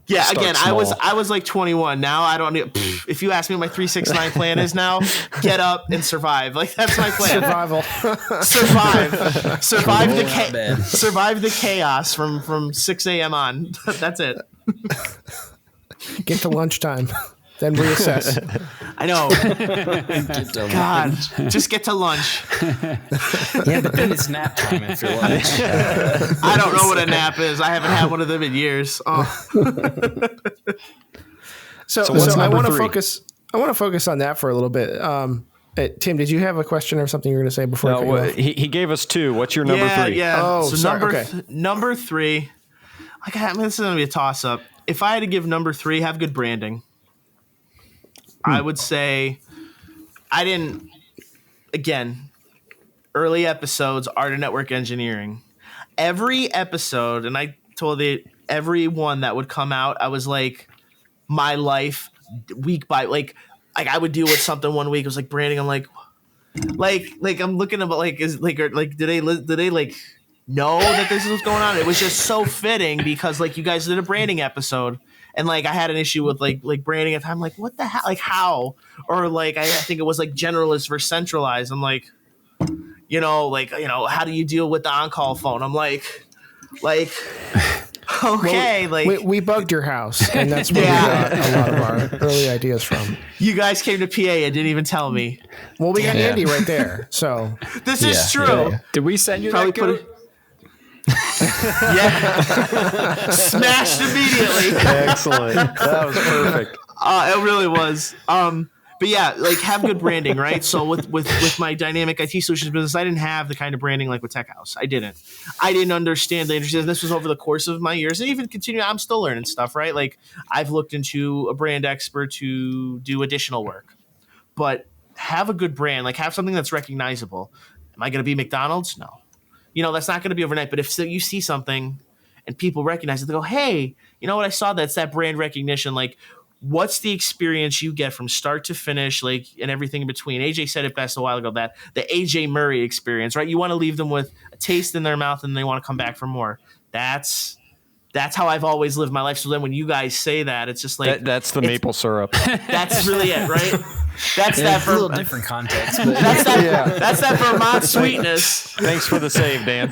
Again, small. I was like 21. Now I don't need. If you ask me what my 369 plan is now, get up and survive. Like that's my plan. Survival. Survive the chaos from 6 a.m. on. That's it. Get to lunchtime, then reassess. I know. God, just get to lunch. Yeah, but then it's nap time after lunch. I don't know what a nap is. I haven't had one of them in years. Oh. So what's I number want to 3? focus. I want to focus on that for a little bit. Tim, did you have a question or something you were going to say before? No, he gave us 2. What's your number 3? Yeah. Oh, so sorry. number 3. This is going to be a toss up. If I had to give number 3, have good branding. I would say again, early episodes, art and network engineering. Every episode, and I told it everyone that would come out, I was like, my life week by like I would deal with something one week. It was like branding. I'm like I'm looking about like is like or, like do they like know that this is what's going on? It was just so fitting because like you guys did a branding episode. And like I had an issue with like branding at the time. Like what the hell? Like how? Or like I think it was like generalist versus centralized. I'm like, how do you deal with the on-call phone? I'm like, okay, well, we bugged your house, and that's where we got a lot of our early ideas from. You guys came to PA and didn't even tell me. Well, we got Andy right there, so this is true. Yeah. Did we send you Probably that goat? Yeah, smashed immediately. Excellent. That was perfect. It really was. But yeah, like have good branding, right? So with my dynamic IT solutions business, I didn't have the kind of branding like with Tech House. I didn't understand the industry. This was over the course of my years, and even continue. I'm still learning stuff, right? Like I've looked into a brand expert to do additional work, but have a good brand, like have something that's recognizable. Am I going to be McDonald's? No. That's not going to be overnight. But if you see something and people recognize it, they go, hey, you know what? I saw that's that brand recognition. Like, what's the experience you get from start to finish, like, and everything in between? AJ said it best a while ago, that the AJ Murray experience, right? You want to leave them with a taste in their mouth and they want to come back for more. That's how I've always lived my life. So then when you guys say that, it's just like that's the maple syrup. That's really it, right? That's a little different context. But that's that Vermont sweetness. Thanks for the save, Dan.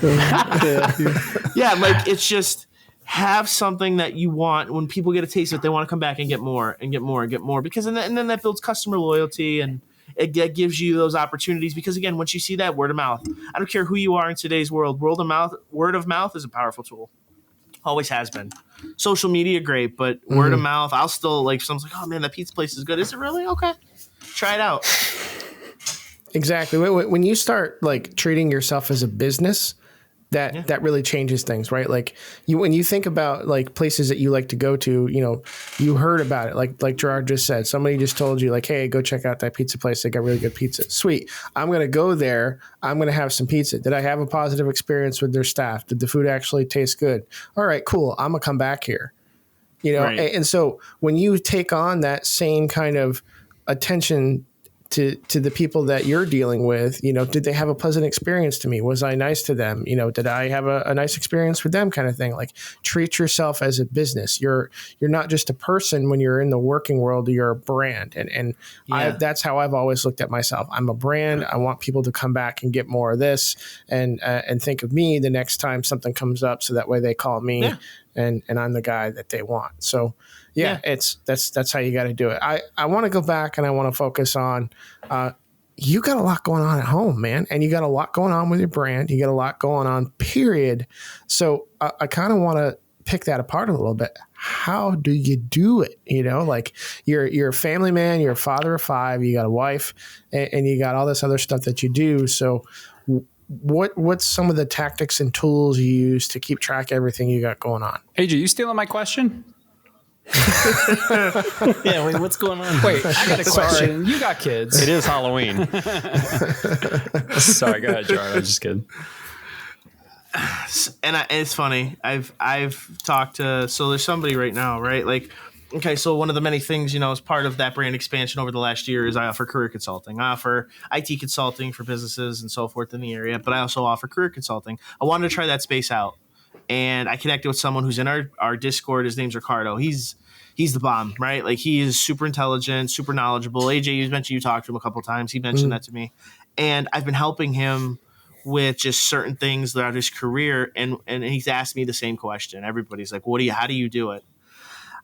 Yeah, like it's just have something that you want. When people get a taste of it, they want to come back and get more and get more and get more, because and then that builds customer loyalty, and it gives you those opportunities. Because again, once you see that, word of mouth, I don't care who you are in today's world, word of mouth is a powerful tool. Always has been. Social media, great, but word of mouth, I'll still like, someone's like, oh man, that pizza place is good. Is it really? Okay. Try it out. Exactly. When you start like treating yourself as a business, that really changes things, right? Like when you think about like places that you like to go to, you heard about it. Like Girard just said, somebody just told you like, hey, go check out that pizza place. They got really good pizza. Sweet. I'm going to go there. I'm going to have some pizza. Did I have a positive experience with their staff? Did the food actually taste good? All right, cool. I'm going to come back here. Right. And so when you take on that same kind of attention to the people that you're dealing with, did they have a pleasant experience to me? Was I nice to them? Did I have a nice experience with them, kind of thing? Like treat yourself as a business. You're not just a person when you're in the working world, you're a brand. And that's how I've always looked at myself. I'm a brand. I want people to come back and get more of this and think of me the next time something comes up. So that way they call me and I'm the guy that they want. So that's how you got to do it. I want to go back and I want to focus on, you got a lot going on at home, man. And you got a lot going on with your brand. You got a lot going on, period. So I kind of want to pick that apart a little bit. How do you do it? Like you're a family man, you're a father of 5, you got a wife, and you got all this other stuff that you do. So what's some of the tactics and tools you use to keep track of everything you got going on? AJ, you stealing my question? Wait, what's going on? Wait, I got a question. You got kids. It is Halloween. Sorry, go ahead, Gerard. I was just kidding. And it's funny. I've talked to, so there's somebody right now, right? Like, okay, so one of the many things, as part of that brand expansion over the last year is I offer career consulting. I offer IT consulting for businesses and so forth in the area, but I also offer career consulting. I wanted to try that space out. And I connected with someone who's in our Discord. His name's Ricardo. He's the bomb, right? Like he is super intelligent, super knowledgeable. AJ, you mentioned you talked to him a couple of times. He mentioned that to me. And I've been helping him with just certain things throughout his career. And he's asked me the same question. Everybody's like, how do you do it?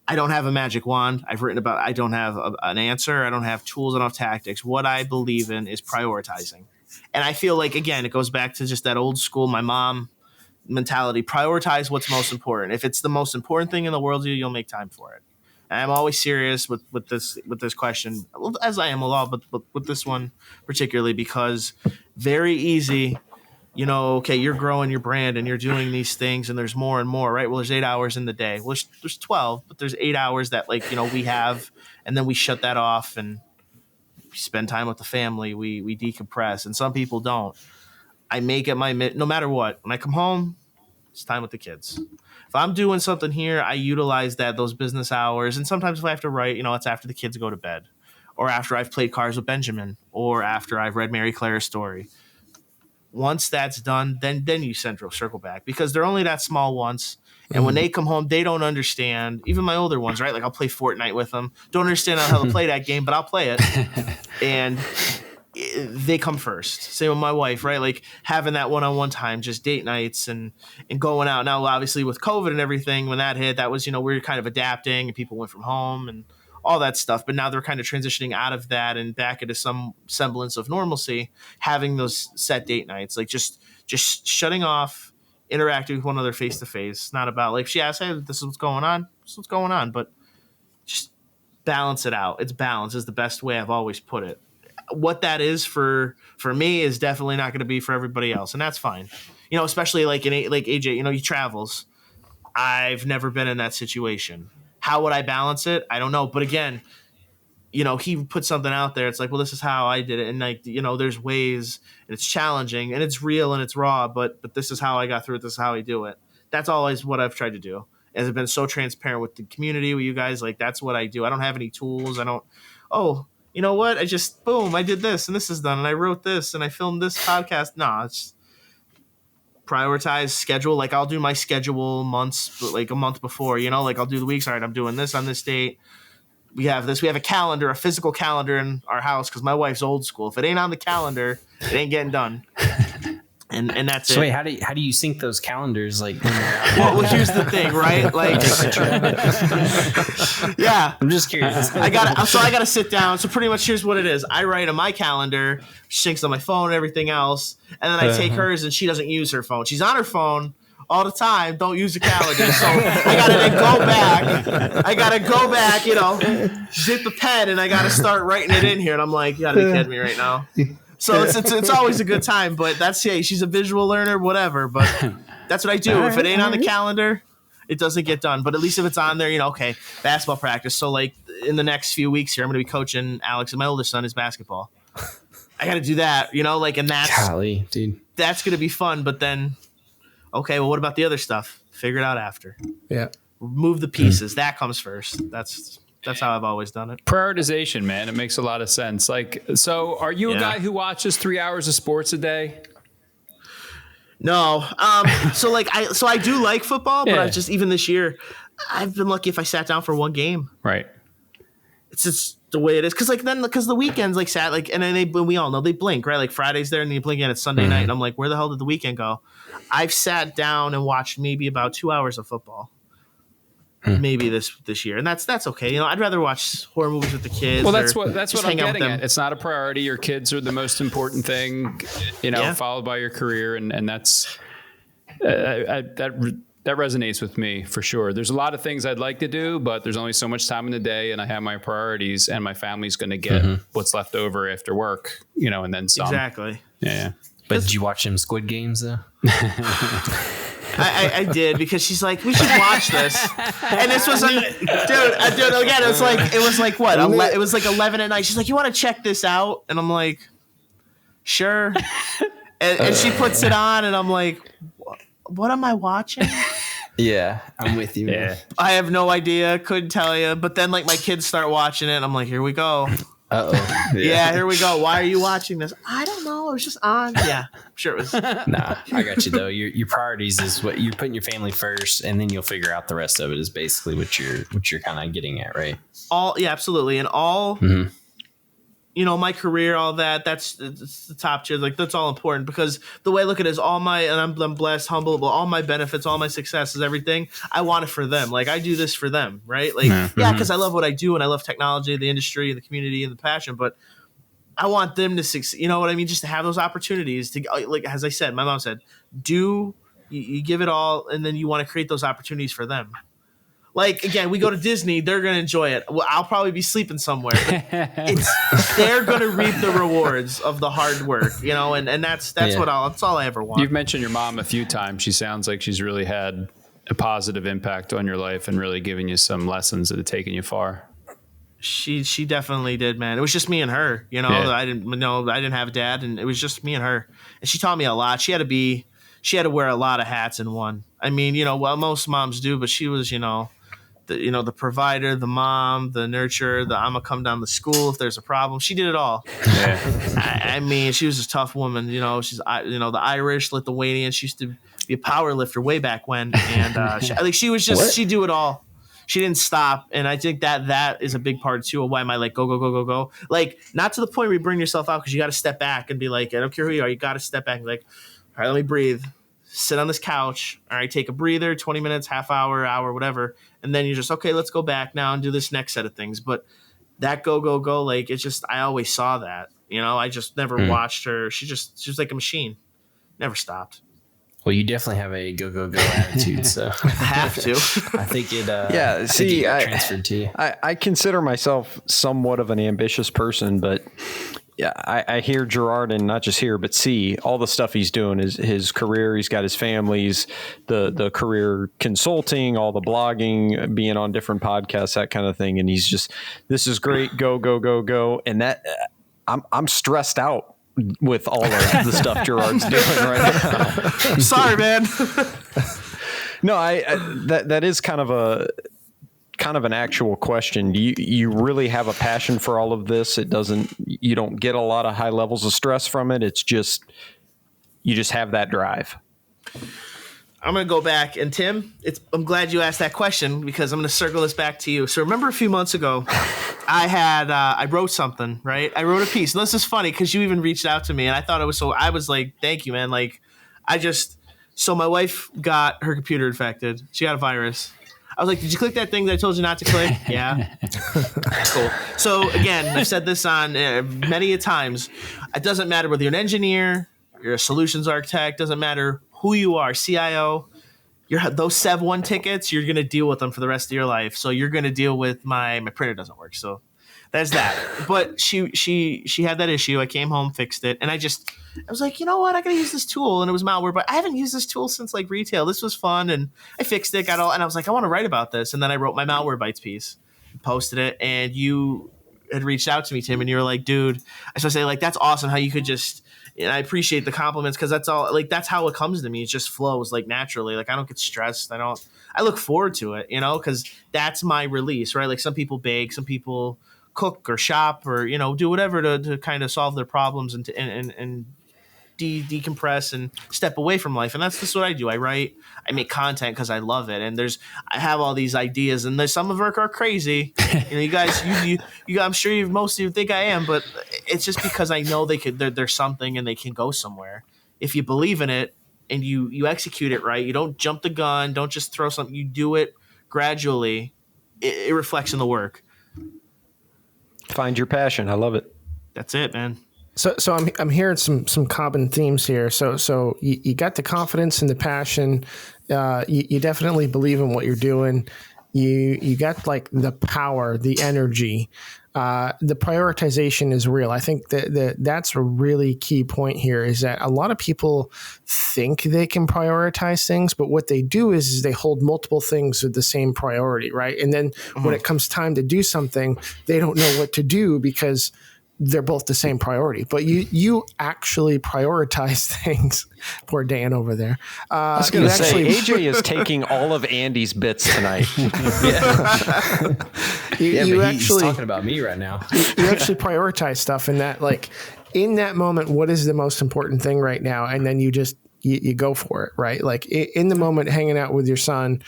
I don't have a magic wand. I don't have an answer. I don't have tools. I don't have tactics. What I believe in is prioritizing. And I feel like, again, it goes back to just that old school, my mom mentality. Prioritize what's most important. If it's the most important thing in the world to you, you'll make time for it. And I'm always serious with this question, as I am with all, but with this one particularly, because very easy, okay, you're growing your brand and you're doing these things and there's more and more, right? Well, there's 8 hours in the day. Well, there's 12, but there's 8 hours that we have, and then we shut that off and we spend time with the family. We decompress, and some people don't. I make it no matter what. When I come home, it's time with the kids. If I'm doing something here, I utilize those business hours. And sometimes if I have to write, it's after the kids go to bed, or after I've played cards with Benjamin, or after I've read Mary Claire's story. Once that's done, then you circle back, because they're only that small once. And when they come home, they don't understand. Even my older ones, right? Like I'll play Fortnite with them. Don't understand how to play that game, but I'll play it. And they come first. Same with my wife, right? Like having that one-on-one time, just date nights and going out. Now, obviously with COVID and everything, when that hit, that was, we were kind of adapting and people went from home and all that stuff. But now they're kind of transitioning out of that and back into some semblance of normalcy, having those set date nights, like just shutting off, interacting with one another face to face. Not about like, she asks, hey, this is what's going on. This is what's going on. But just balance it out. It's balance is the best way I've always put it. What that is for me is definitely not going to be for everybody else. And that's fine. Especially like AJ, he travels. I've never been in that situation. How would I balance it? I don't know. But again, he put something out there. It's like, well, this is how I did it. And like, there's ways, and it's challenging and it's real and it's raw, but this is how I got through it. This is how I do it. That's always what I've tried to do. As I've been so transparent with the community, with you guys, like that's what I do. I don't have any tools. I don't, you know what? I just, boom, I did this and this is done. And I wrote this and I filmed this podcast. No, it's prioritize, schedule. Like I'll do my schedule months, like a month before, like I'll do the weeks. All right, I'm doing this on this date. We have a calendar, a physical calendar in our house, because my wife's old school. If it ain't on the calendar, it ain't getting done. And that's so it. So wait, how do you sync those calendars? Like, well, here's the thing, right? Like, yeah, I'm just curious. I gotta sit down. So pretty much, here's what it is. I write on my calendar, she syncs on my phone, and everything else, and then I take hers, and she doesn't use her phone. She's on her phone all the time. Don't use the calendar. So I gotta then go back. I gotta go back, dip the pen, and I gotta start writing it in here. And I'm like, you gotta be kidding me right now. So it's always a good time. But she's a visual learner, whatever. But that's what I do. If it ain't on the calendar, it doesn't get done. But at least if it's on there, okay, basketball practice. So like in the next few weeks here, I'm gonna be coaching Alex and my oldest son is basketball. I gotta do that, and that's golly, dude. That's gonna be fun. But then, okay, well, what about the other stuff? Figure it out after. Yeah. Move the pieces. That comes first. That's how I've always done it. Prioritization, man. It makes a lot of sense. Like, so are you a guy who watches 3 hours of sports a day? No. So I do like football, but I just, even this year, I've been lucky if I sat down for one game. Right. It's just the way it is. Because the weekends, like, and then we all know they blink, right? Like Friday's there and they blink again. It's Sunday night. And I'm like, where the hell did the weekend go? I've sat down and watched maybe about 2 hours of football. Maybe this year, and that's okay. I'd rather watch horror movies with the kids. Well, that's what I'm getting at. It's not a priority. Your kids are the most important thing, followed by your career, and that's that resonates with me for sure. There's a lot of things I'd like to do, but there's only so much time in the day, and I have my priorities, and my family's going to get what's left over after work, and then some. Exactly. Yeah. But did you watch them Squid Games though? I did, because she's like, we should watch this, and this was dude. Again, it was like what? It was like 11 at night. She's like, you want to check this out? And I'm like, sure. And she puts it on, and I'm like, what am I watching? Yeah, I'm with you. Yeah, I have no idea. Couldn't tell you. But then like my kids start watching it, and I'm like, here we go. Uh-oh. Yeah, here we go. Why are you watching this? I don't know. It was just on. Yeah, I'm sure it was. Nah, I got you though. Your priorities is what you're putting your family first, and then you'll figure out the rest of it is basically what you're kind of getting at, right? Yeah, absolutely. And all, my career, all that, it's the top tier. Like that's all important, because the way I look at it is and I'm blessed, humble, but all my benefits, all my successes, everything, I want it for them. Like I do this for them, right? Like, because I love what I do and I love technology, the industry, the community, and the passion, but I want them to succeed. You know what I mean? Just to have those opportunities to, like, as I said, my mom said, you give it all, and then you want to create those opportunities for them. Like, again, we go to Disney, they're going to enjoy it. Well, I'll probably be sleeping somewhere. They're going to reap the rewards of the hard work, and that's all I ever want. You've mentioned your mom a few times. She sounds like she's really had a positive impact on your life and really given you some lessons that have taken you far. She definitely did, man. It was just me and her, you know. Yeah. I didn't have a dad, and it was just me and her. And she taught me a lot. She had to wear a lot of hats in one. I mean, most moms do, but she was, the provider, the mom, the nurturer, I'm gonna come down to school if there's a problem. She did it all. Yeah. I mean, she was a tough woman. She's the Irish, Lithuanian. She used to be a power lifter way back when, and she do it all. She didn't stop, and I think that is a big part too of why my go. Like, not to the point where you bring yourself out, because you got to step back and be like, I don't care who you are, you got to step back and be like, all right, let me breathe. Sit on this couch. All right, take a breather, 20 minutes, half hour, whatever, and then you're just okay. Let's go back now and do this next set of things. But that go, like, it's just, I always saw that. I just never watched her. She was like a machine, never stopped. Well, you definitely have a go attitude, so I have to. I think it. Transferred to you. I consider myself somewhat of an ambitious person, but yeah, I hear Girard, and not just hear, but see all the stuff he's doing. His career, he's got his families, the career consulting, all the blogging, being on different podcasts, that kind of thing. And he's just, this is great. Go. And that I'm stressed out with all of the stuff Girard's doing right now. I'm sorry, man. No, that is kind of an actual question. Do you really have a passion for all of this? You don't get a lot of high levels of stress from it. It's just, you just have that drive. I'm going to go back, and Tim, I'm glad you asked that question, because I'm going to circle this back to you. So remember a few months ago, I wrote something, right? I wrote a piece. And this is funny because you even reached out to me, and I thought I was like, thank you, man. Like, so my wife got her computer infected. She got a virus. I was like, did you click that thing that I told you not to click? Yeah. Cool. So again, I've said this on many a times. It doesn't matter whether you're an engineer, you're a solutions architect, doesn't matter who you are, CIO, those Sd-Wan tickets, you're going to deal with them for the rest of your life. So you're going to deal with my printer doesn't work. So there's that. But she had that issue. I came home, fixed it. And I was like, you know what? I got to use this tool. And it was malware, but I haven't used this tool since like retail. This was fun. And I fixed it, and I was like, I want to write about this. And then I wrote my Malwarebytes piece, posted it. And you had reached out to me, Tim, and you were like, dude, I was say, like, that's awesome how you could just, and I appreciate the compliments, because that's all, like, that's how it comes to me. It just flows like naturally. Like, I don't get stressed. I look forward to it, because that's my release, right? Like, some people bake, some people cook or shop or, do whatever to kind of solve their problems and decompress and step away from life. And that's just what I do. I write, I make content because I love it. And I have all these ideas, and there's some of them are crazy. You guys, I'm sure most of you think I am, but it's just because I know there's something and they can go somewhere. If you believe in it and you execute it right, you don't jump the gun, don't just throw something, you do it gradually, it reflects in the work. Find your passion. I love it. That's it, man. So I'm hearing some common themes here. So you got the confidence and the passion. You definitely believe in what you're doing. You got like the power, the energy. The prioritization is real. I think that's a really key point here, is that a lot of people think they can prioritize things, but what they do is they hold multiple things with the same priority, right? And then when it comes time to do something, they don't know what to do because they're both the same priority. But you actually prioritize things. Poor Dan over there. I was going to say, AJ is taking all of Andy's bits tonight. He's talking about me right now. You actually prioritize stuff in that, like, in that moment, what is the most important thing right now? And then you just, you go for it, right? Like in the moment, hanging out with your son,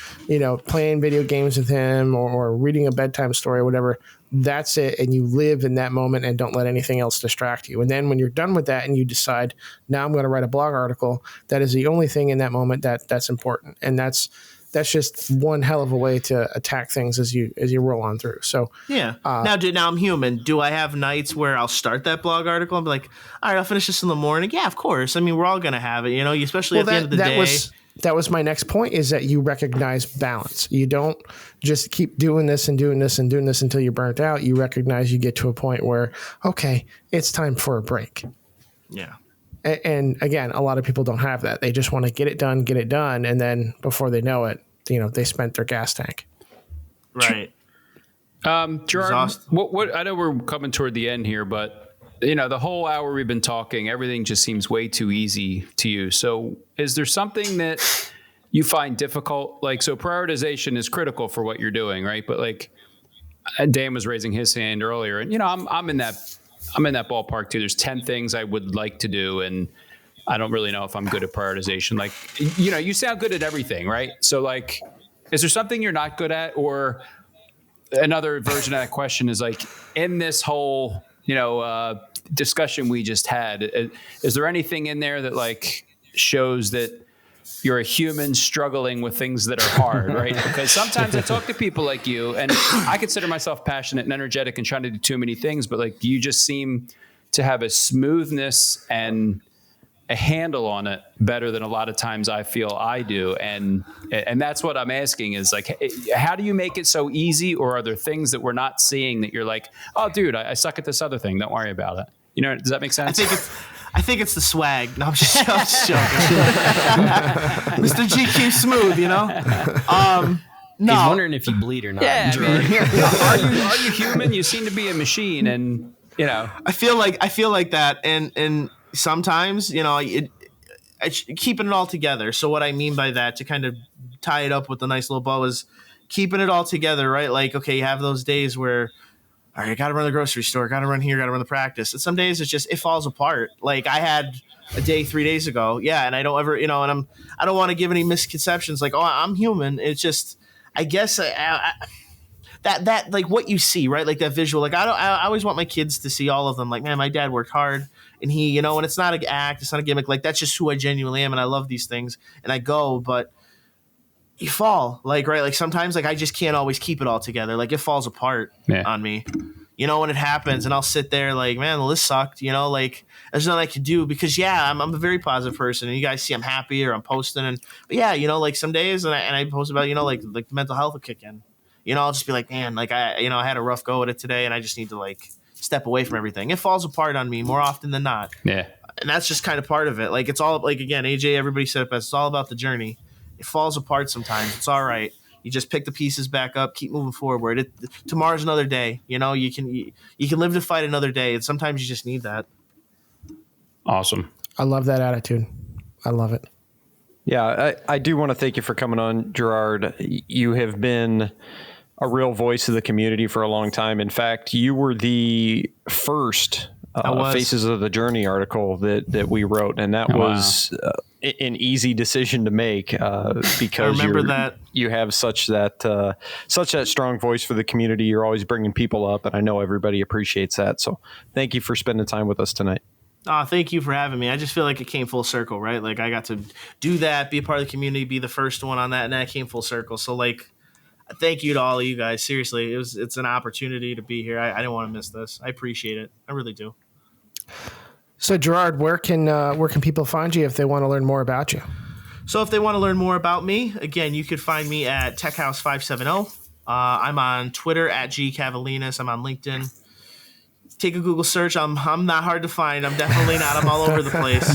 playing video games with him or reading a bedtime story or whatever, that's it. And you live in that moment and don't let anything else distract you. And then when you're done with that and you decide, now I'm going to write a blog article, that is the only thing in that moment that's important. And that's just one hell of a way to attack things as you roll on through. So yeah. Now I'm human. Do I have nights where I'll start that blog article and be like, all right, I'll finish this in the morning? Yeah, of course. I mean, we're all going to have it, especially at the end of the day. That was my next point, is that you recognize balance. You don't just keep doing this and doing this and doing this until you're burnt out. You recognize you get to a point where, okay, it's time for a break. Yeah. And again, a lot of people don't have that. They just want to get it done. And then before they know it, they spent their gas tank. Right. Gerard, what I know we're coming toward the end here, but the whole hour we've been talking, everything just seems way too easy to you. So is there something that you find difficult? Like, so prioritization is critical for what you're doing, right? But like Dan was raising his hand earlier, and I'm in that ballpark too. There's 10 things I would like to do, and I don't really know if I'm good at prioritization. Like, you sound good at everything, right? So like, is there something you're not good at? Or another version of that question is like, in this whole, discussion we just had, is there anything in there that like shows that you're a human struggling with things that are hard, right? Because sometimes I talk to people like you, and I consider myself passionate and energetic and trying to do too many things, but like you just seem to have a smoothness and a handle on it better than a lot of times I feel I do. And that's what I'm asking is like, how do you make it so easy? Or are there things that we're not seeing that you're like, oh dude, I suck at this other thing. Don't worry about it. Does that make sense? I think it's the swag. No, I'm just joking. Mr. G keeps smooth, No. He's wondering if you bleed or not. Yeah, are you human? You seem to be a machine, and I feel like that, and sometimes keeping it all together. So what I mean by that, to kind of tie it up with a nice little bow, is keeping it all together, right? Like, okay, you have those days where, all right, I got to run the grocery store, got to run here, got to run the practice. And some days it falls apart. Like I had a day 3 days ago. Yeah. And I don't ever, and I don't want to give any misconceptions. Like, oh, I'm human. It's just, I guess that like what you see, right? Like that visual, like I always want my kids to see all of them. Like, man, my dad worked hard, and he, and it's not an act, it's not a gimmick. Like that's just who I genuinely am. And I love these things, and I go, but you fall, like, right. Like sometimes like I just can't always keep it all together. Like it falls apart on me, when it happens, and I'll sit there like, man, well, this sucked, like there's nothing I can do, because I'm a very positive person, and you guys see I'm happy, or I'm posting, but like some days, and I post about, like the mental health will kick in. I'll just be like, man, like I had a rough go at it today, and I just need to like step away from everything. It falls apart on me more often than not. Yeah. And that's just kind of part of it. Like it's all like, again, AJ, everybody said it best. It's all about the journey. It falls apart sometimes. It's all right. You just pick the pieces back up, keep moving forward. Tomorrow's another day. You can live to fight another day. And sometimes you just need that. Awesome. I love that attitude. I love it. Yeah, I do want to thank you for coming on, Girard. You have been a real voice of the community for a long time. In fact, you were the first Faces of the Journey article that we wrote, and that was an easy decision to make because you have such that strong voice for the community. You're always bringing people up, and I know everybody appreciates that. So thank you for spending time with us tonight. Thank you for having me. I just feel like it came full circle, right? Like I got to do that, be a part of the community, be the first one on that, and that came full circle. So like, thank you to all of you guys. Seriously, it's an opportunity to be here. I didn't want to miss this. I appreciate it. I really do. So Girard, where can people find you if they want to learn more about you? So if they want to learn more about me, again, you could find me at TechHouse570. I'm on Twitter at Kavelines. I'm on LinkedIn. Take a Google search. I'm not hard to find. I'm definitely not. I'm all over the place.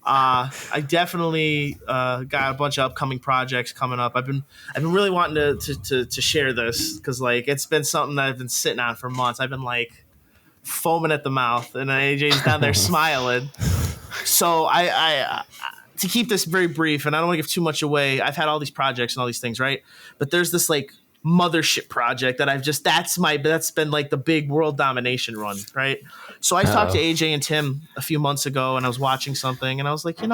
I definitely got a bunch of upcoming projects coming up. I've been really wanting to share this, because like it's been something that I've been sitting on for months. I've been like foaming at the mouth, and AJ's down there smiling. So I to keep this very brief, and I don't want to give too much away. I've had all these projects and all these things, right? But there's this like mothership project that that's been like the big world domination run, right? So I talked to AJ and Tim a few months ago, and I was watching something, and I was like, it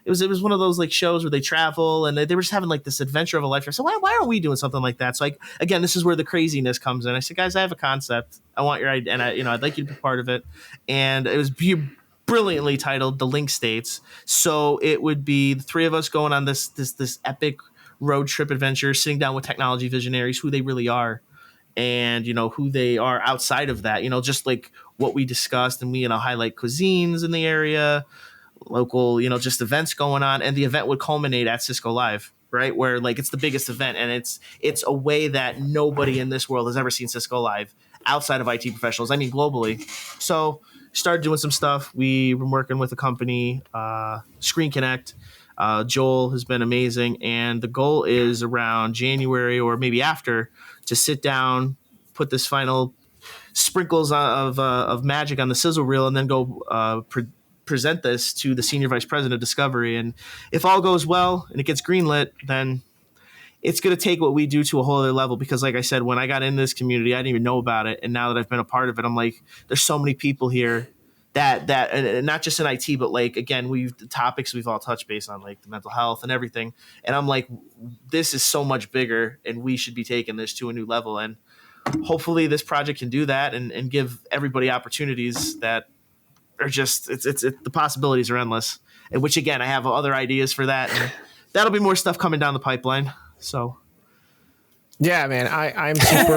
was one of those like shows where they travel, and they were just having like this adventure of a lifetime. So why aren't we doing something like that? So like, again, this is where the craziness comes in. I said, guys, I have a concept. I want your idea, and I'd like you to be part of it. And it was brilliantly titled The Link States. So it would be the three of us going on this epic road trip adventure, sitting down with technology visionaries, who they really are, and who they are outside of that, just like what we discussed, and we highlight cuisines in the area, local just events going on, and the event would culminate at Cisco Live, right, where like it's the biggest event, and it's a way that nobody in this world has ever seen Cisco Live outside of IT professionals, I mean globally. So started doing some stuff. We've been working with a company, Screen Connect. Joel has been amazing, and the goal is around January or maybe after to sit down put this final sprinkles of magic on the sizzle reel, and then go present this to the senior vice president of Discovery. And if all goes well and it gets greenlit, then it's going to take what we do to a whole other level. Because like I said, when I got in this community, I didn't even know about it. And now that I've been a part of it, I'm like, there's so many people here that and not just in IT, but like, again, the topics we've all touched base on, like the mental health and everything. And I'm like, this is so much bigger, and we should be taking this to a new level. And hopefully this project can do that and give everybody opportunities that are just, the possibilities are endless. And which, again, I have other ideas for that. And that'll be more stuff coming down the pipeline. So, yeah, man, I'm super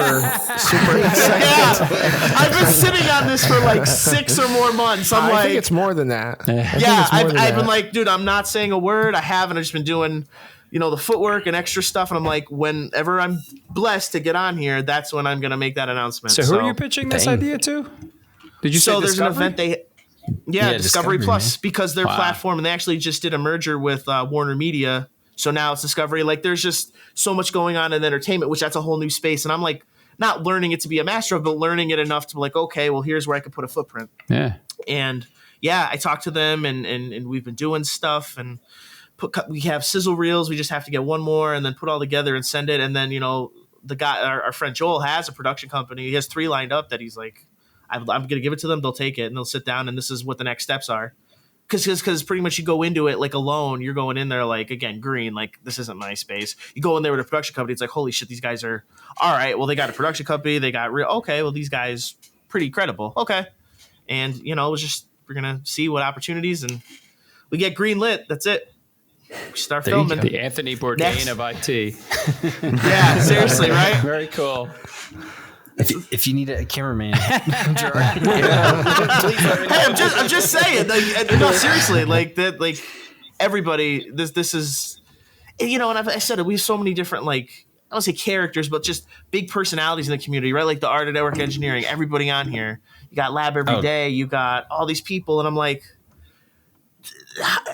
excited. Yeah, I've been sitting on this for like 6 or more months. I think it's more than that. I've been like, dude, I'm not saying a word. I haven't. I've just been doing, the footwork and extra stuff. And I'm like, whenever I'm blessed to get on here, that's when I'm going to make that announcement. So who are you pitching this idea to? Did you say there's Discovery? an event Discovery Plus, because their platform, and they actually just did a merger with Warner Media. So now it's Discovery. Like, there's just so much going on in entertainment, which that's a whole new space. And I'm like, not learning it to be a master of, but learning it enough to be like, okay, well, here's where I could put a footprint. Yeah. And I talked to them, and we've been doing stuff, and we have sizzle reels. We just have to get one more and then put all together and send it. And then, the guy, our friend Joel, has a production company. He has 3 lined up that he's like, I'm going to give it to them. They'll take it, and they'll sit down, and this is what the next steps are. Because pretty much you go into it like alone. You're going in there like, again, green, like this isn't my space. You go in there with a production company. It's like, holy shit, these guys are all right. Well, they got a production company. They got real. Okay, well, these guys pretty credible. Okay. And, it was just, we're going to see what opportunities, and we get green lit. That's it. We start filming. The Anthony Bourdain of IT. Yeah, seriously, right? Very cool. If you need a cameraman, Gerard. Hey, I'm just saying. Like, no, seriously, like that. Like everybody, this is, and I said it. We have so many different, like, I don't say characters, but just big personalities in the community, right? Like the art of network engineering. Everybody on here. You got Lab Every Day. You got all these people, and I'm like,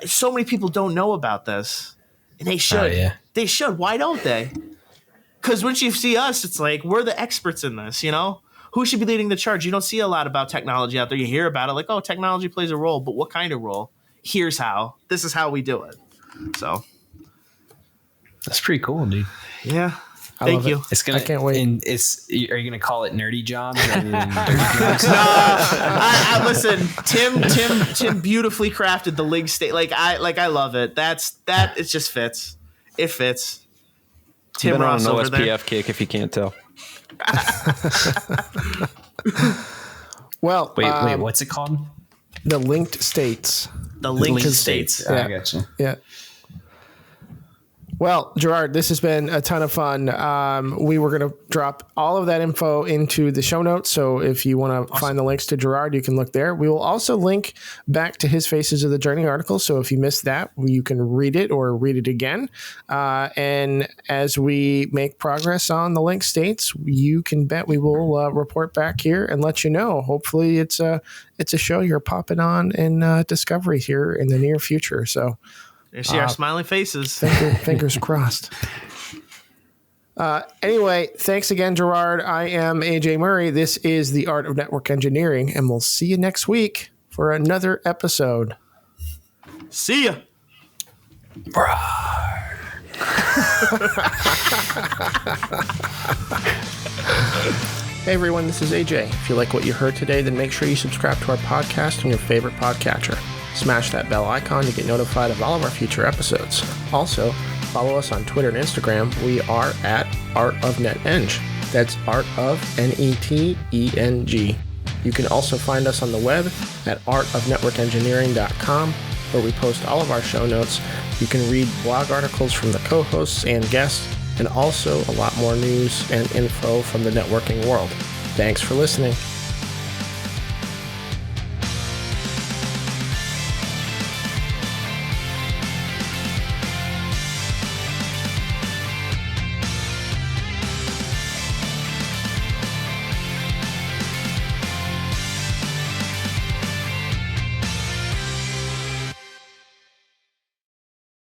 so many people don't know about this, and they should. Yeah. They should. Why don't they? Because once you see us, it's like, we're the experts in this, Who should be leading the charge? You don't see a lot about technology out there. You hear about it like, oh, technology plays a role, but what kind of role? Here's how. This is how we do it. So. That's pretty cool, dude. Yeah. Thank you. I can't wait. And are you going to call it nerdy jobs rather than dirty jobs? No, listen, Tim beautifully crafted the Lig state. I love it. It just fits. It fits. Tim been Ross on an over OSPF there. kick, if you can't tell. Well, wait, what's it called? The Linked States. The Linked States. Yeah. I got you. Yeah. Well, Gerard, this has been a ton of fun. We were going to drop all of that info into the show notes. So if you want to find the links to Gerard, you can look there. We will also link back to his Faces of the Journey article. So if you missed that, you can read it or read it again. And as we make progress on the Link States, you can bet we will report back here and let you know. Hopefully it's a show you're popping on in Discovery here in the near future. So you see our smiling faces. Fingers crossed. Anyway, thanks again, Girard. I am AJ Murray. This is The Art of Network Engineering, and we'll see you next week for another episode. See ya. Hey everyone, this is AJ. If you like what you heard today, then make sure you subscribe to our podcast on your favorite podcatcher. Smash that bell icon to get notified of all of our future episodes. Also, follow us on Twitter and Instagram. We are at Art of NetEng. That's Art of NetEng. You can also find us on the web at artofnetworkengineering.com, where we post all of our show notes. You can read blog articles from the co-hosts and guests, and also a lot more news and info from the networking world. Thanks for listening.